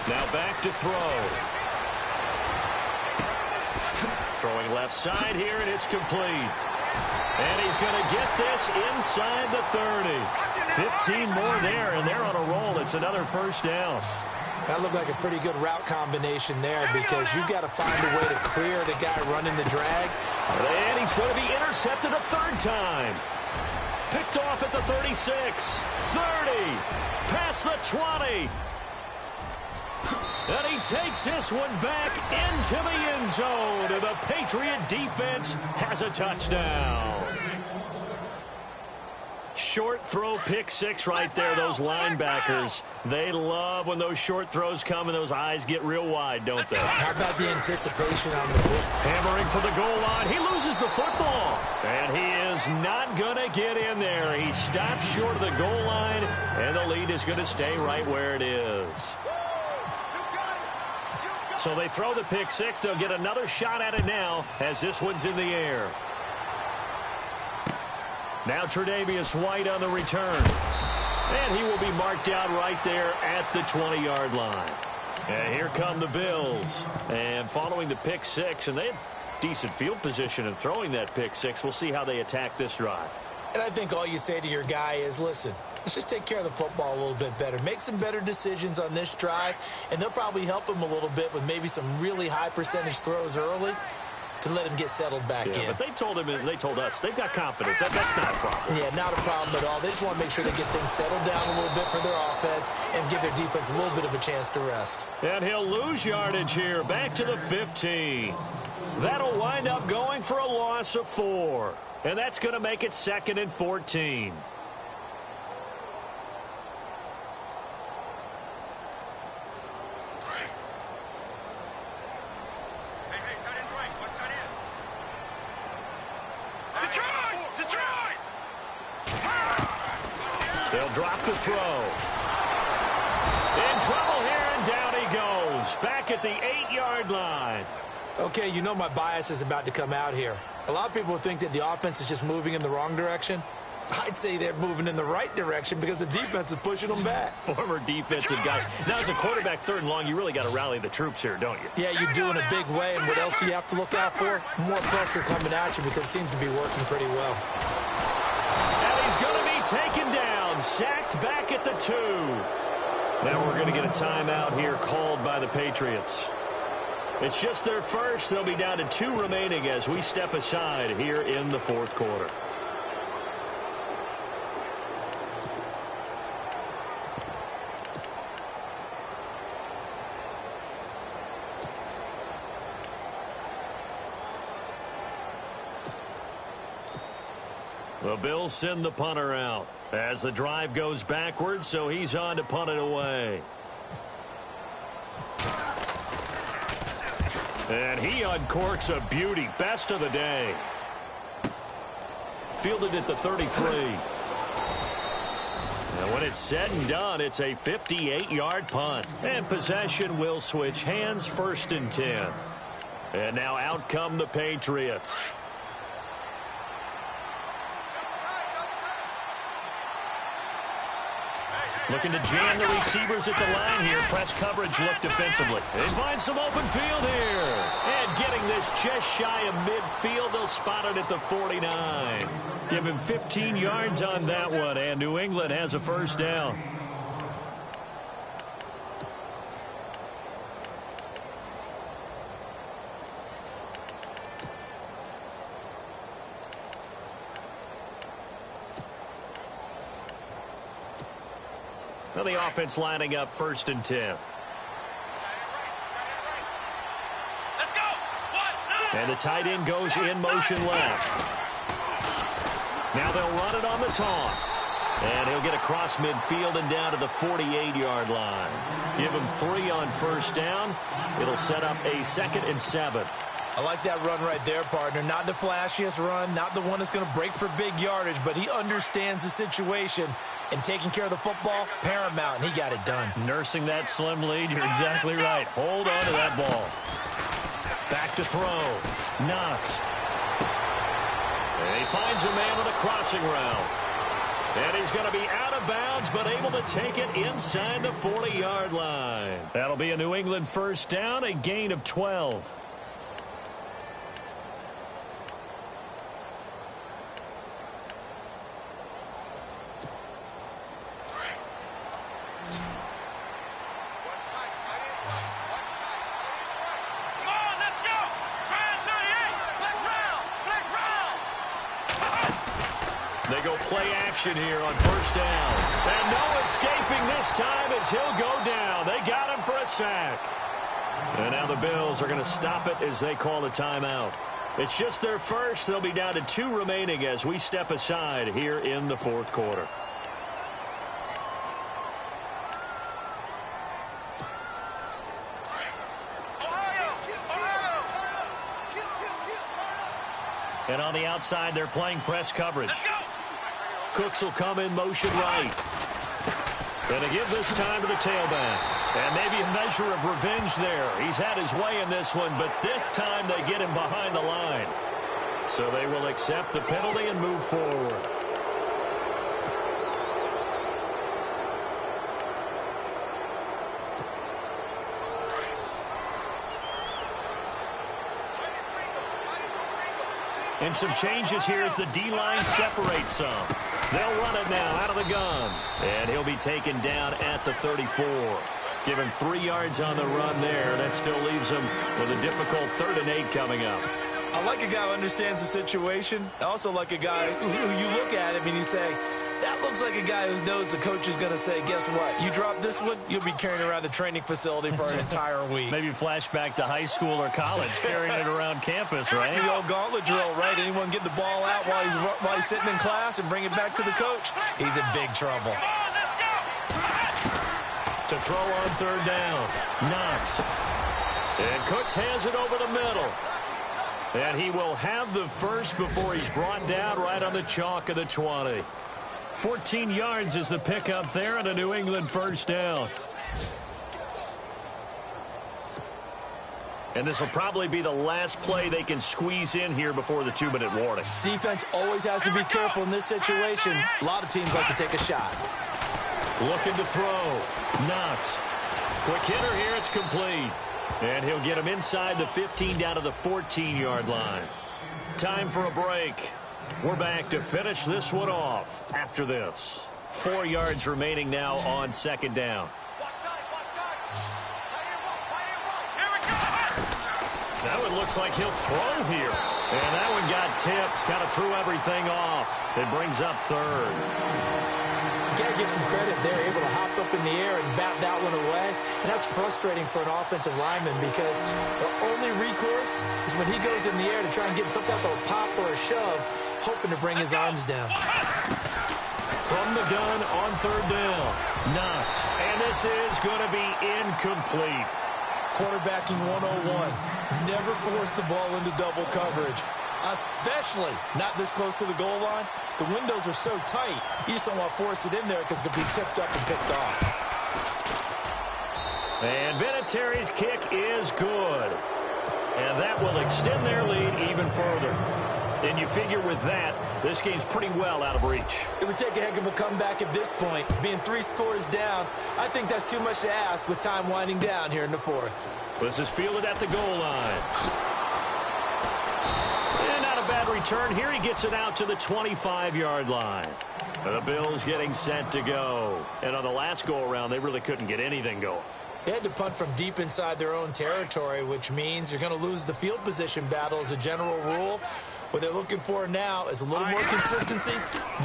S1: Now back to throw. Throwing left side here, and it's complete. And he's going to get this inside the 30. 15 more there, and they're on a roll. It's another first down.
S2: That looked like a pretty good route combination there, because you've got to find a way to clear the guy running the drag.
S1: And he's going to be intercepted a third time. Picked off at the 36, 30, past the 20. And he takes this one back into the end zone. And the Patriot defense has a touchdown. Short throw, pick six right there. Those linebackers, they love when those short throws come and those eyes get real wide, don't they?
S2: How about the anticipation on the ball?
S1: Hammering for the goal line. He loses the football. And he is not going to get in there. He stops short of the goal line, and the lead is going to stay right where it is. So they throw the pick six. They'll get another shot at it now as this one's in the air. Now Tre'Davious White on the return. And he will be marked out right there at the 20-yard line. And here come the Bills. And following the pick six, and they have decent field position in throwing that pick six. We'll see how they attack this drive.
S2: And I think all you say to your guy is, listen, let's just take care of the football a little bit better. Make some better decisions on this drive, and they'll probably help him a little bit with maybe some really high percentage throws early to let him get settled back in.
S1: But they told him, and they told us, they've got confidence. That's not a problem.
S2: Yeah, not a problem at all. They just want to make sure they get things settled down a little bit for their offense and give their defense a little bit of a chance to rest.
S1: And he'll lose yardage here, back to the 15. That'll wind up going for a loss of 4. And that's going to make it 2nd and 14. They'll drop the throw. In trouble here, and down he goes. Back at the 8-yard line.
S2: Okay, you know my bias is about to come out here. A lot of people would think that the offense is just moving in the wrong direction. I'd say they're moving in the right direction because the defense is pushing them back.
S1: Former defensive guy. Now, as a quarterback, 3rd and long, you really got to rally the troops here, don't you?
S2: Yeah, you do in a big way. And what else do you have to look out for? More pressure coming at you, because it seems to be working pretty well.
S1: And he's going to be taken down, sacked back at the 2. Now we're going to get a timeout here called by the Patriots. It's just their first. They'll be down to 2 remaining as we step aside here in the 4th quarter. The Bills send the punter out as the drive goes backwards, so he's on to punt it away. And he uncorks a beauty. Best of the day. Fielded at the 33. And when it's said and done, it's a 58-yard punt. And possession will switch hands, 1st and 10. And now out come the Patriots. Looking to jam the receivers at the line here. Press coverage look defensively. They find some open field here. And getting this just shy of midfield. They'll spot it at the 49. Give him 15 yards on that one. And New England has a first down. Now the offense lining up 1st and 10. And the tight end goes in motion left. Now they'll run it on the toss. And he'll get across midfield and down to the 48-yard line. Give him 3 on first down. It'll set up a 2nd and 7.
S2: I like that run right there, partner. Not the flashiest run, not the one that's going to break for big yardage, but he understands the situation, and taking care of the football, paramount, and he got it done.
S1: Nursing that slim lead, you're exactly right. Hold on to that ball. Back to throw. Knox. And he finds a man with a crossing route. And he's going to be out of bounds, but able to take it inside the 40-yard line. That'll be a New England first down, a gain of 12. They go play action here on first down. And no escaping this time as he'll go down. They got him for a sack. And now the Bills are going to stop it as they call a timeout. It's just their first. They'll be down to 2 remaining as we step aside here in the 4th quarter. And on the outside, they're playing press coverage. Cooks will come in motion right. And to give this time to the tailback. And maybe a measure of revenge there. He's had his way in this one, but this time they get him behind the line. So they will accept the penalty and move forward. And some changes here as the D-line separates some. They'll run it now out of the gun. And he'll be taken down at the 34. Give him 3 yards on the run there. That still leaves him with a difficult 3rd and 8 coming up.
S2: I like a guy who understands the situation. I also like a guy who you look at him and you say, that looks like a guy who knows the coach is going to say, guess what? You drop this one, you'll be carrying around the training facility for an entire week.
S1: Maybe flashback to high school or college, carrying it around campus, right?
S2: The old gauntlet drill, right? Anyone get the ball out while he's sitting in class and bring it back to the coach? He's in big trouble.
S1: To throw on 3rd down. Knox. And Cooks has it over the middle. And he will have the first before he's brought down right on the chalk of the 20. 14 yards is the pickup there and a New England first down. And this will probably be the last play they can squeeze in here before the 2-minute warning.
S2: Defense always has to be careful in this situation. A lot of teams like to take a shot.
S1: Looking to throw. Knox. Quick hitter here. It's complete. And he'll get him inside the 15 down to the 14-yard line. Time for a break. We're back to finish this one off after this. 4 yards remaining now on 2nd down. That one looks like he'll throw here. And that one got tipped. Kind of threw everything off. It brings up 3rd.
S2: You got to give some credit. They're able to hop up in the air and bat that one away. And that's frustrating for an offensive lineman because the only recourse is when he goes in the air to try and get some type of a pop or a shove, hoping to bring his arms down.
S1: From the gun on 3rd down. Knox. And this is going to be incomplete.
S2: Quarterbacking 101. Never force the ball into double coverage, especially not this close to the goal line. The windows are so tight, you just don't want to force it in there because it could be tipped up and picked off.
S1: And Vinatieri's kick is good. And that will extend their lead even further. And you figure with that, This game's pretty well out of reach.
S2: It would take a heck of a comeback at this point. Being 3 scores down, I think that's too much to ask with time winding down here in the 4th.
S1: This is fielded at the goal line. And not a bad return here. He gets it out to the 25-yard line. The Bills getting set to go. And on the last go-around, they really couldn't get anything going.
S2: They had to punt from deep inside their own territory, which means you're going to lose the field position battle as a general rule. What they're looking for now is a little more consistency,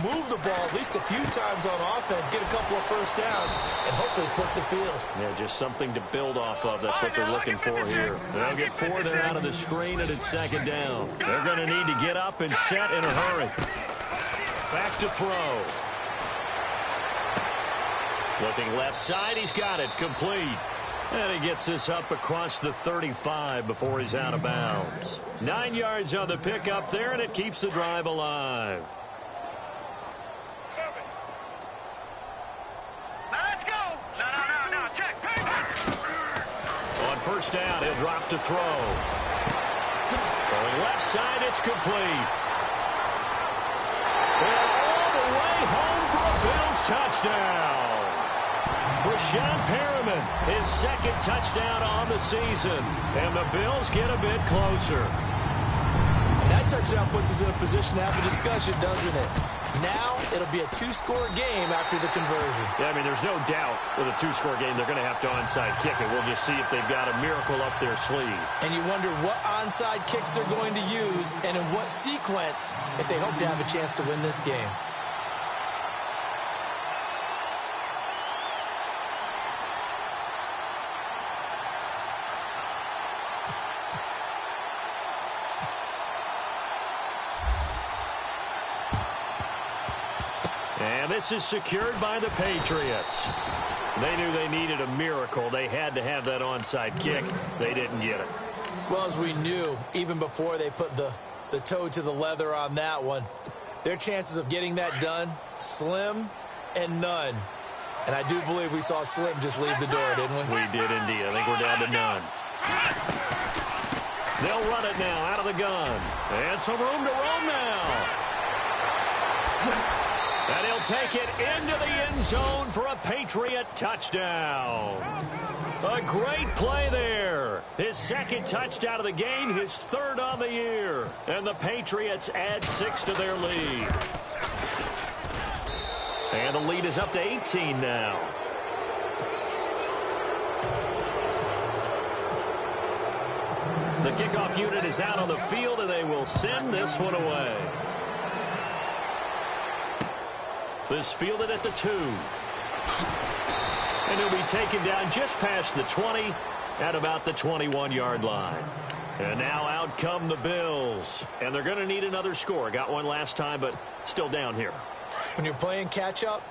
S2: move the ball at least a few times on offense, get a couple of first downs, and hopefully flip the field.
S1: Yeah, just something to build off of. That's what they're looking for here. They'll get 4 there out of the screen, and it's 2nd down. They're going to need to get up and set in a hurry. Back to throw. Looking left side, he's got it, complete. And he gets this up across the 35 before he's out of bounds. 9 yards on the pickup there, and it keeps the drive alive.
S3: Now let's go. No, check.
S1: On 1st down, he'll drop to throw. Throwing left side, it's complete. And all the way home for a Bills touchdown. Rashawn Perriman, his 2nd touchdown on the season. And the Bills get a bit closer.
S2: And that touchdown puts us in a position to have a discussion, doesn't it? Now it'll be a 2-score game after the conversion.
S1: Yeah, I mean, there's no doubt with a 2-score game they're going to have to onside kick it. We'll just see if they've got a miracle up their sleeve.
S2: And you wonder what onside kicks they're going to use and in what sequence if they hope to have a chance to win this game.
S1: And this is secured by the Patriots. They knew they needed a miracle. They had to have that onside kick. They didn't get it.
S2: Well, as we knew, even before they put the toe to the leather on that one, their chances of getting that done, slim and none. And I do believe we saw Slim just leave the door, didn't we?
S1: We did indeed. I think we're down to none. They'll run it now out of the gun. And some room to roam now. And he'll take it into the end zone for a Patriot touchdown. A great play there. His 2nd touchdown of the game, his 3rd on the year. And the Patriots add 6 to their lead. And the lead is up to 18 now. The kickoff unit is out on the field, and they will send this one away. This fielded at the 2. And he'll be taken down just past the 20 at about the 21-yard line. And now out come the Bills. And they're going to need another score. Got one last time, but still down here.
S2: When you're playing catch-up,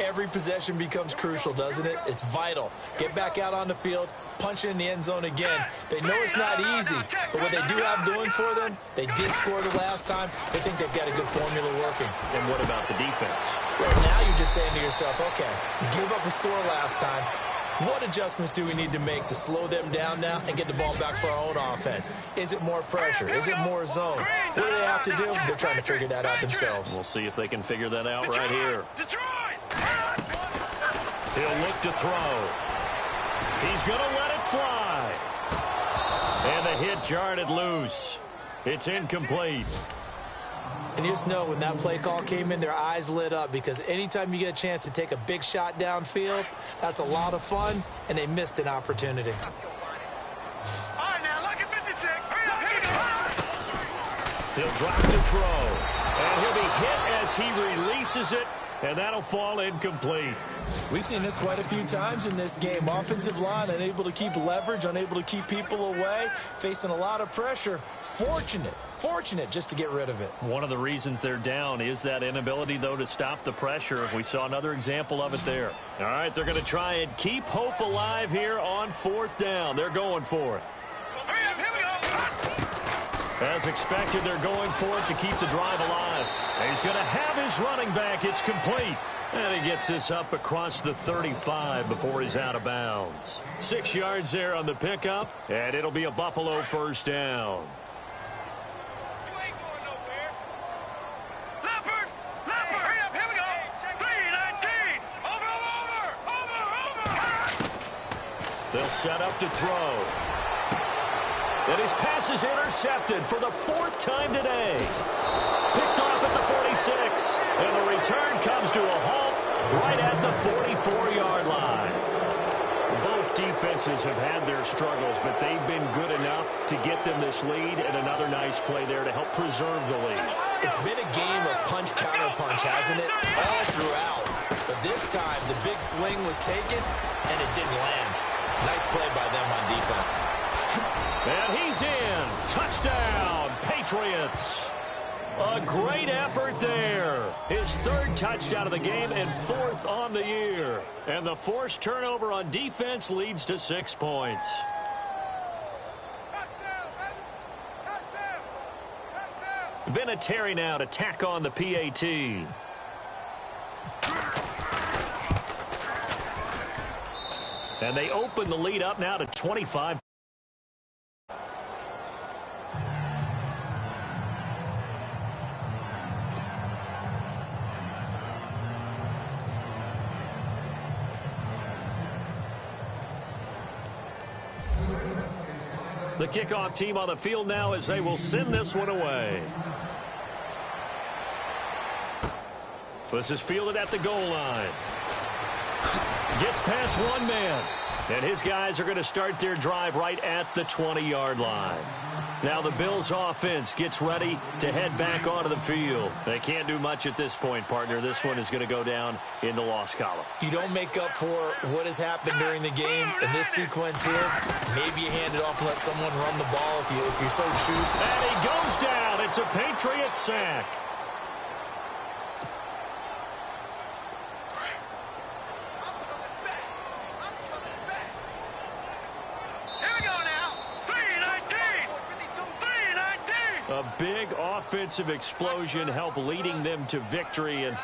S2: every possession becomes crucial, doesn't it? It's vital. Get back out on the field, punch it in the end zone again. They know it's not easy, but what they do have going for them, they did score the last time. They think they've got a good formula working.
S1: And what about the defense?
S2: Right now you're just saying to yourself, okay, give up a score last time. What adjustments do we need to make to slow them down now and get the ball back for our own offense? Is it more pressure? Is it more zone? What do they have to do? They're trying to figure that out themselves.
S1: We'll see if they can figure that out right here. He'll look to throw. He's going to let it fly. And the hit jarred it loose. It's incomplete.
S2: And you just know when that play call came in, their eyes lit up because anytime you get a chance to take a big shot downfield, that's a lot of fun, and they missed an opportunity.
S3: All right, now, look at 56.
S1: He'll drop to throw. And he'll be hit as he releases it, and that'll fall incomplete.
S2: We've seen this quite a few times in this game. Offensive line unable to keep leverage, unable to keep people away, facing a lot of pressure. Fortunate just to get rid of it.
S1: One of the reasons they're down is that inability, though, to stop the pressure. We saw another example of it there. All right, they're going to try and keep hope alive here on 4th down. They're going for it. As expected, they're going for it to keep the drive alive. And he's going to have his running back. It's complete. And he gets this up across the 35 before he's out of bounds. 6 yards there on the pickup, and it'll be a Buffalo 1st down.
S3: You ain't going nowhere. Left
S1: They'll set up to throw. And his pass is intercepted for the 4th time today. Picked off at the 46. And the return comes to a halt right at the 44-yard line. Both defenses have had their struggles, but they've been good enough to get them this lead, and another nice play there to help preserve the lead.
S2: It's been a game of punch-counter-punch, hasn't it? All throughout. But this time, the big swing was taken, and it didn't land. Nice play by them on defense.
S1: And he's in. Touchdown, Patriots. A great effort there. His 3rd touchdown of the game and 4th on the year. And the forced turnover on defense leads to 6 points. Vinatieri now to tack on the PAT. And they open the lead up now to 25. The kickoff team on the field now as they will send this one away. This is fielded at the goal line. Gets past one man. And his guys are going to start their drive right at the 20-yard line. Now the Bills offense gets ready to head back onto the field. They can't do much at this point, partner. This one is going to go down in the loss column.
S2: You don't make up for what has happened during the game in this sequence here. Maybe you hand it off and let someone run the ball if you so choose.
S1: And he goes down. It's a Patriot sack. A big offensive explosion helped leading them to victory. And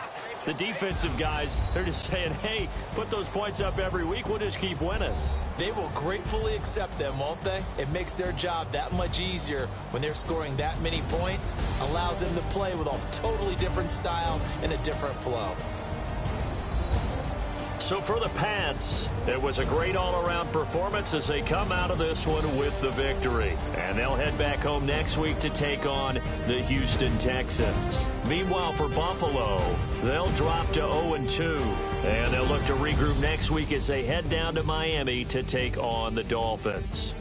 S1: the defensive guys, they're just saying, hey, put those points up every week. We'll just keep winning.
S2: They will gratefully accept them, won't they? It makes their job that much easier when they're scoring that many points. Allows them to play with a totally different style and a different flow.
S1: So for the Pats, it was a great all-around performance as they come out of this one with the victory. And they'll head back home next week to take on the Houston Texans. Meanwhile, for Buffalo, they'll drop to 0-2. And they'll look to regroup next week as they head down to Miami to take on the Dolphins.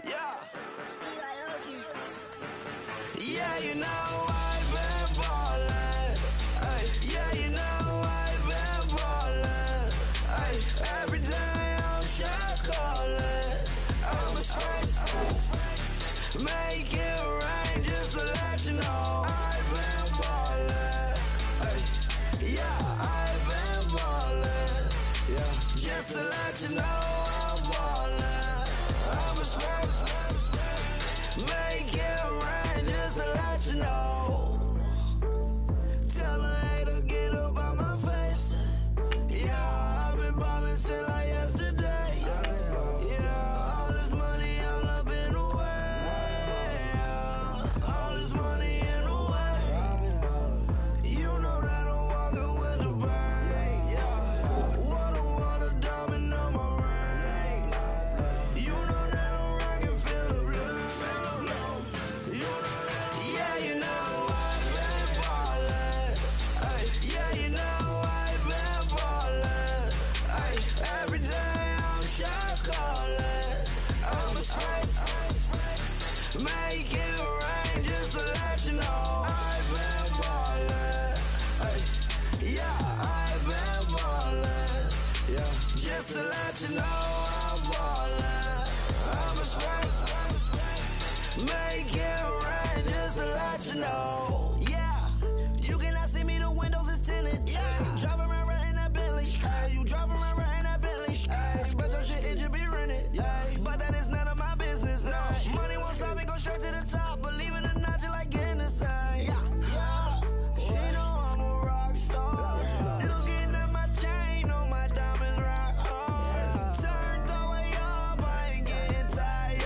S4: Yeah. Yeah, you know I've been ballin'. Ay, yeah, you know I've been ballin'. Ay, every day I'm shot callin'. I'm a spring. Make it rain just to let you know I've been ballin'. Ay, yeah, I've been ballin'. Yeah, just to let you know I'm ballin'. I'm a spring. Make it rain just to let you know. Tell a hater get up on my face. Yeah, I've been ballin' since like yesterday. Yeah, all this money all up in the way. All this money in the way. You know that I'm walking with the bang. Yeah, water diamond on my ring. You know that I'm rockin', feel the blue. You know that, yeah, you know I've been ballin'. Ay, yeah, you know I've been ballin'. Ay, every day I'm shot callin'. I'm a spray. Make it rain just to let you know I've been ballin'. Ay, yeah, I've been ballin'. Yeah, just to let you know I'm ballin'. I'm a spray. Make it rain just to let you know. Yeah, you cannot see me, the windows is tinted. Yeah, driving around right in that Bentley. Hey, you driving around right in that Bentley. Hey, but your shit, it just be rented. Yeah, but that is none of my business. Hey, money won't stop me, go straight to the top. Believe it or not, you like getting the same. Yeah, she know I'm a rock star. Looking at my chain, on my diamonds rock hard. Turned the way up, I ain't getting tired.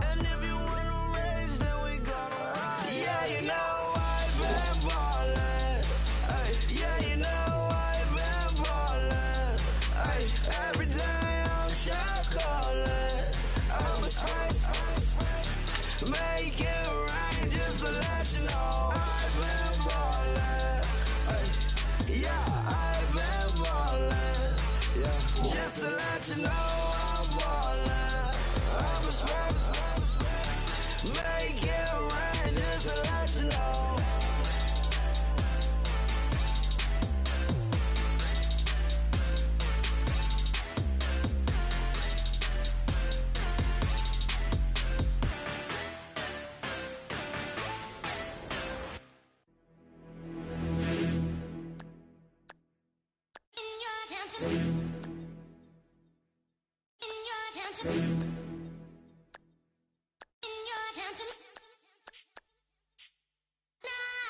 S4: And if you wanna race, then we gonna ride. Yeah, you know I've been ballin'. Ay, yeah, you know I've been ballin'. Ay, every day I'm shot callin'. I'm a spray. Make it rain just to let you know I've been ballin'. Ay, yeah, I've been ballin'. Yeah, just to let you know I'm ballin'. I'm a spray. Make it rain just to let you know.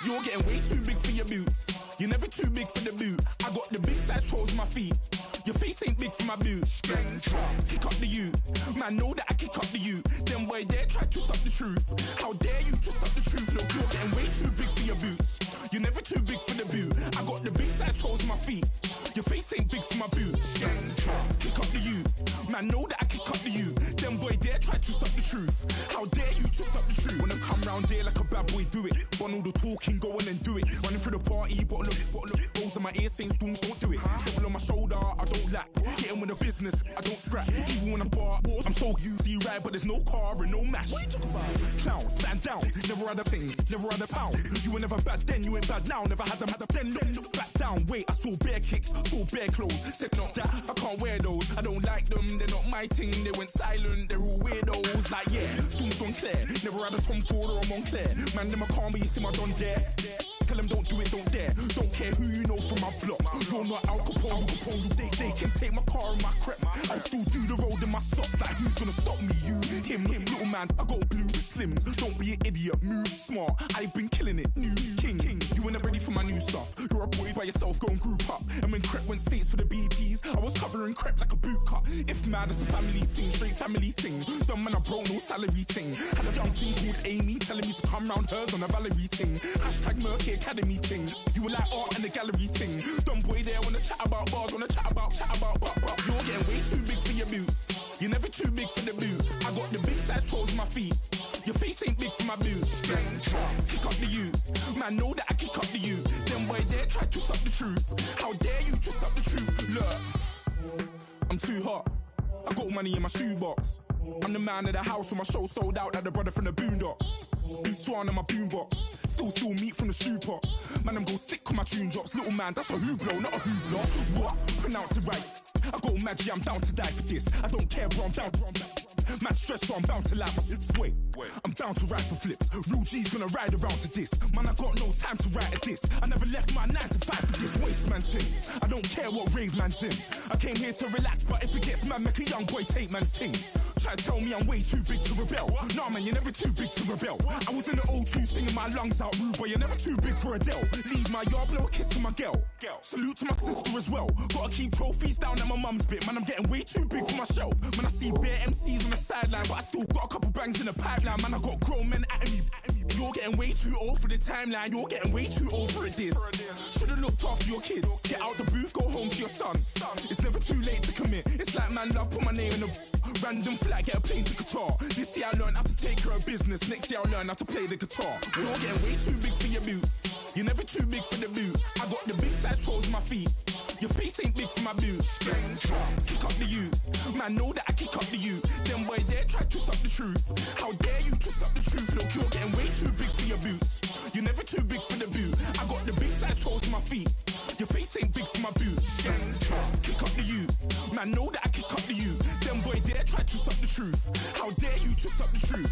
S5: You're getting way too big for your boots. You're never too big for the boot. I got the big size toes on my feet. Your face ain't big for my boots. Kick up the you. Man, know that I kick up the you. Them boy dare try to twist up the truth. How dare you twist up the truth? Look, you're getting way too big for your boots. You're never too big for the boot. I got the big size toes on my feet. Your face ain't big for my boots. Kick up the you. Man, know that I kick up the you. Them boy dare try to twist up the truth. How dare you twist up the truth? Wanna come round there like a bad boy, do it. Want all the talking, go on and do it. Running through the party, bottle of rolls in my ear saying storms, don't do it. Double on my shoulder, I don't lack. Getting with the business, I don't scrap. Even when I'm bar, I'm so easy ride, but there's no car and no match. What you talk about? Clown, stand down. Never had a thing, never had a pound. You were never bad then, you ain't bad now. Never had them, then look back down. Wait, I saw bare kicks, saw bare clothes. Said not that, I can't wear those. I don't like them, they're not my thing. They went silent, they're all weirdos. Like yeah, storm's gone clear. Never had a Tom Ford or a Montclair. Man, them I can't, but you see my Don there. Tell them don't do it, don't dare. Don't care who you know from my block. You're not Al Capone. They can take my car and my creps. I'll still do the road in my socks. Like who's gonna stop me? You, him, little man. I got blue slims. Don't be an idiot. Move smart. I've been killing it. New king. You ain't ready for my new stuff. You're a boy by yourself. Go and group up. And when Crep went states for the BTs, I was covering Crep like a boot cut. If mad, it's a family thing. Straight family thing. Dumb man, I broke no salary thing. Had a young thing called Amy telling me to come round hers on a Valerie thing. Hashtag Murky Academy thing. You were like art and the gallery thing. Dumb boy there wanna chat about bars, wanna chat about. You're getting way too big for your boots. You're never too big for the boot. I got the big size toes on my feet. Your face ain't big for my boots. Kick up the you. Man, know that I kick up the you. Them boy dare try to twist up the truth. How dare you twist up the truth? Look, I'm too hot. I got money in my shoebox. I'm the man of the house when my show sold out like the brother from the Boondocks. Beat Swan in my boombox, still meat from the stew pot. Man, I'm go sick when my tune drops. Little man, that's a hooplo, not a hoopla. What? Pronounce it right. I go magic, I'm down to die for this. I don't care, bro, I'm down. Man stress, so I'm bound to lie my slips. Wait, I'm bound to ride for flips. Real G's gonna ride around to this. Man, I got no time to write at this. I never left my 9 to 5 for this waste man thing. I don't care what rave man's in. I came here to relax, but if it gets mad, make a young boy take man's things. Try to tell me I'm way too big to rebel. Nah, man, you're never too big to rebel. I was in the O2 singing my lungs out rude, but you're never too big for Adele. Leave my yard, blow a kiss to my girl. Salute to my sister as well. Gotta keep trophies down at my mum's bit. Man, I'm getting way too big for my shelf. Man, I see bare MCs on the sideline, but I still got a couple bangs in the pipeline. Man, I got grown men at me. You're getting way too old for the timeline. You're getting way too old for a diss. Should've looked after your kids. Get out the booth, go home to your son. It's never too late to commit. It's like man love, put my name in a random flight, get a plane to Qatar. This year I learned how to take care of business. Next year I'll learn how to play the guitar. You're getting way too big for your boots. You're never too big for the boot. I got the big size toes on my feet. Your face ain't big for my boots. Kick up the you. Man, know that I kick up the you. Them boy there try to twist up the truth. How dare you twist up the truth? Look, you're getting way too big for your boots. You're never too big for the boot. I got the big size toes on my feet. Your face ain't big for my boots. Kick up the you. Man, know that I kick up the you. Them boy there try to twist up the truth. How dare you twist up the truth?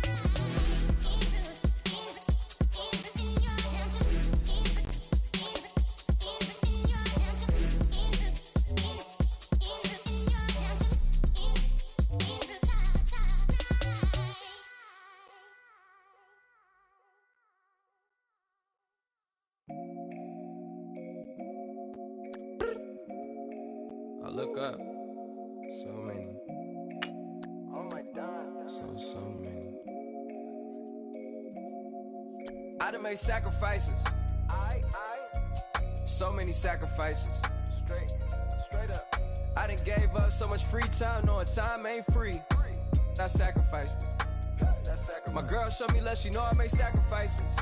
S6: I look up, so many.
S3: Oh my God.
S6: So many. I done made sacrifices. So many sacrifices.
S3: Straight up.
S6: I done gave up so much free time, knowing time ain't free. I sacrificed it. My girl showed me love, she know I make sacrifices.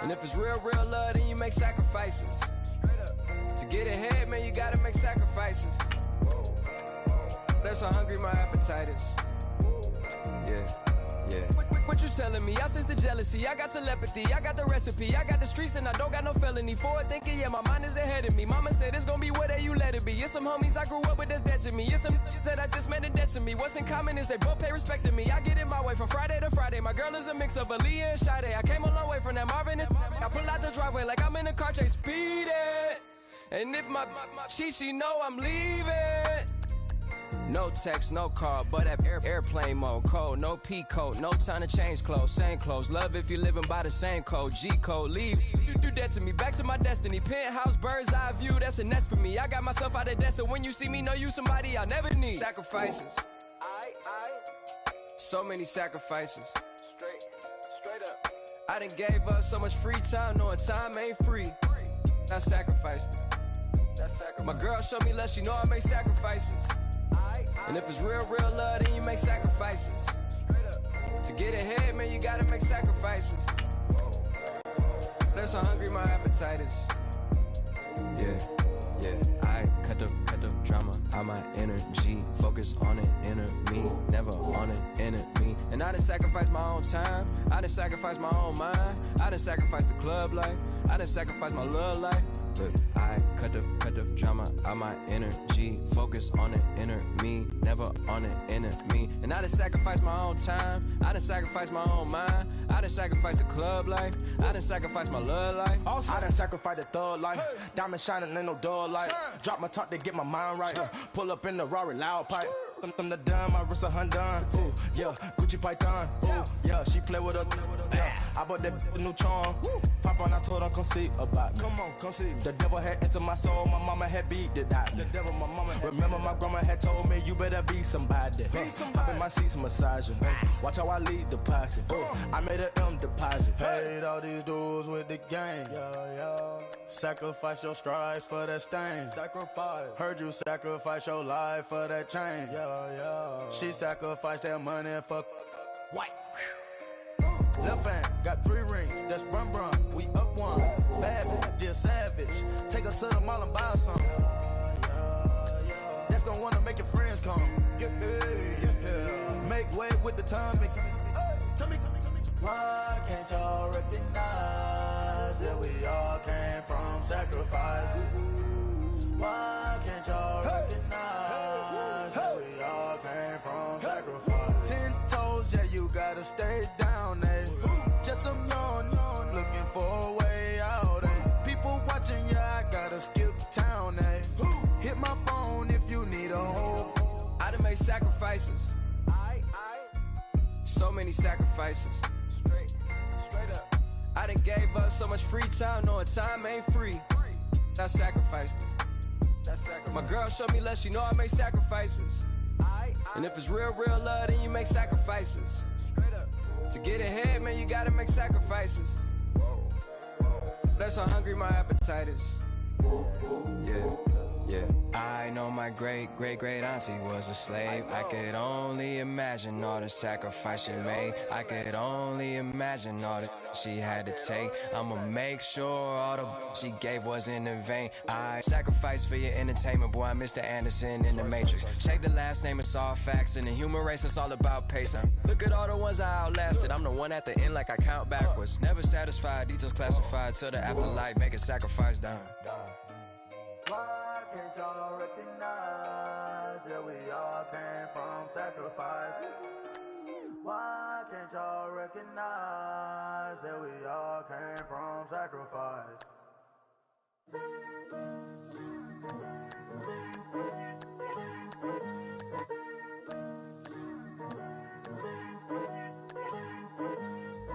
S6: And if it's real love, then you make sacrifices. To get ahead, man, you gotta make sacrifices. That's how hungry my appetite is. Yeah. What you telling me? I sense the jealousy, I got telepathy, I got the recipe, I got the streets and I don't got no felony. Forward thinking, yeah, my mind is ahead of me. Mama said it's gonna be whatever you let it be. It's some homies I grew up with that's dead to me. It's some that I just met in debt to me. What's in common is they both pay respect to me. I get in my way from Friday to Friday. My girl is a mix of Aaliyah and Sade. I came a long way from that Marvin and I pull out the driveway like I'm in a car chase speeding. And if my she know I'm leaving. No text, no call, but at airplane mode. Code, no P code, no time to change clothes. Same clothes, love if you're living by the same code. G code, leave. You do that to me, back to my destiny. Penthouse, bird's eye view, that's a nest for me. I got myself out of debt, so when you see me, know you somebody I'll never need. Sacrifices. So many sacrifices.
S3: Straight up.
S6: I done gave up so much free time, knowing time ain't free. I sacrificed it. My girl showed me love, she know I make sacrifices. And if it's real love, then you make sacrifices. To get ahead, man, you gotta make sacrifices. That's how hungry my appetite is. Yeah. I cut the drama out my energy. Focus on it, inner me, never on it, enemy. And I done sacrificed my own time. I done sacrificed my own mind. I done sacrificed the club life. I done sacrificed my love life. But I cut the drama out my energy. Focus on it, inner me, never on it, enemy. And I done sacrificed my own time. I done sacrificed my own mind. I done sacrificed the club life. I done sacrificed my love life.
S7: Also, I done sacrificed the thug life. Diamond shining, ain't no dull light. Drop my top to get my mind right. Pull up in the Rari loud pipe. Them the dime, my wrist a Hyundai. Ooh, yeah, Gucci Python. Ooh, yeah, she play with her. Yeah, I bought that a new charm. Pop on, I told her come see about me. Come on, come see. The devil had entered my soul, my mama had beat it out. The devil, my mama. Remember my grandma had told me you better be somebody. Hop in my seats massaging. Watch how I lead the posse. I made an M deposit.
S8: Paid all these dues with the game. Yeah. Sacrifice your strides for that stain. Sacrifice. Heard you sacrifice your life for that change. Yeah. She sacrificed that money for white. Left hand got 3 rings. That's brum. We up one. Bad bitch, dear savage. Take her to the mall and buy some. That's gonna wanna make your friends come. Yeah. wait with the timing. Tell me. Why can't y'all recognize that we all came from sacrifice? Why can't y'all recognize that we all came from sacrifice? 10 toes, yeah, you gotta stay down, eh? Just some yawn, looking for a way out, eh? People watching, yeah, I gotta skip town, eh? Hit my phone if you need a hold.
S6: I done made sacrifices. So many sacrifices. Straight up. I done gave up so much free time, knowing time ain't free. I sacrificed it. My girl showed me love, she know I make sacrifices. And if it's real love, then you make sacrifices. To get ahead, man, you gotta make sacrifices. That's how hungry my appetite is. Yeah. I know my great auntie was a slave. I could only imagine all the sacrifice she made. I could only imagine all that she had to take. I'ma make sure all the she gave wasn't in vain. I sacrifice for your entertainment, boy. I'm Mr. Anderson in the Matrix. Check the last name, it's all facts. In the human race, it's all about pacing. Look at all the ones I outlasted. I'm the one at the end like I count backwards. Never satisfied, details classified till the afterlife. Make a sacrifice down.
S8: Why can't y'all recognize that we all came from sacrifice? Why can't y'all recognize that we all came from sacrifice?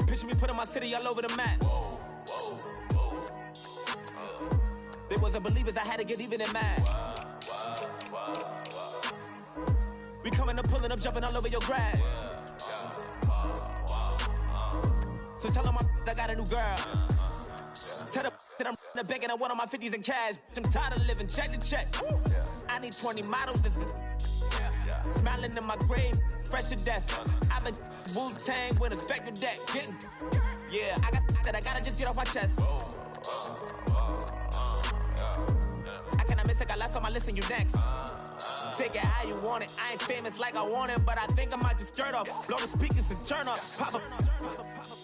S9: Picture me putting my city all over the map. They wasn't believers, I had to get even in mad. We coming up, pulling up, jumping all over your grass. So tell them I got a new girl. Tell them that I'm in the bank and I want all my 50s in cash. I'm tired of living check to check. I need 20 models, this is smiling in my grave, fresh to death. I've been Wu-Tang with a spectral deck. Yeah, I got that, I gotta just get off my chest. I cannot miss it, got last on my list and you next. Take it how you want it, I ain't famous like I want it, but I think I might just skirt off. Blow the speakers and turn up, pop up.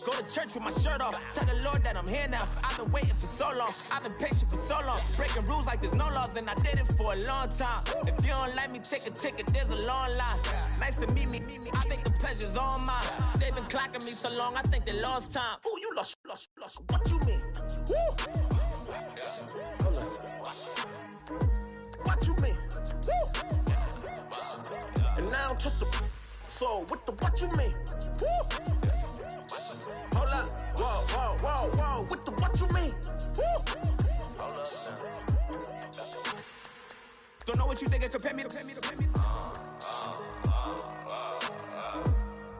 S9: Go to church with my shirt off, tell the Lord that I'm here now. I've been waiting for so long, I've been patient for so long. Breaking rules like there's no laws and I did it for a long time. If you don't like me, take a ticket, there's a long line. Nice to meet me, I think the pleasure's all mine. They've been clocking me so long, I think they lost time. Ooh, you lost, what you mean? Woo! What you mean? Woo! And now I'm just a so what the what you mean? Woo! Hold up, whoa, what the what you mean? Woo! Hold up now. Don't know what you think, compare me to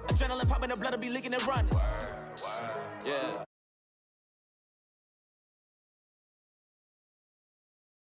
S9: adrenaline popping, the blood will be leaking and running. Yeah.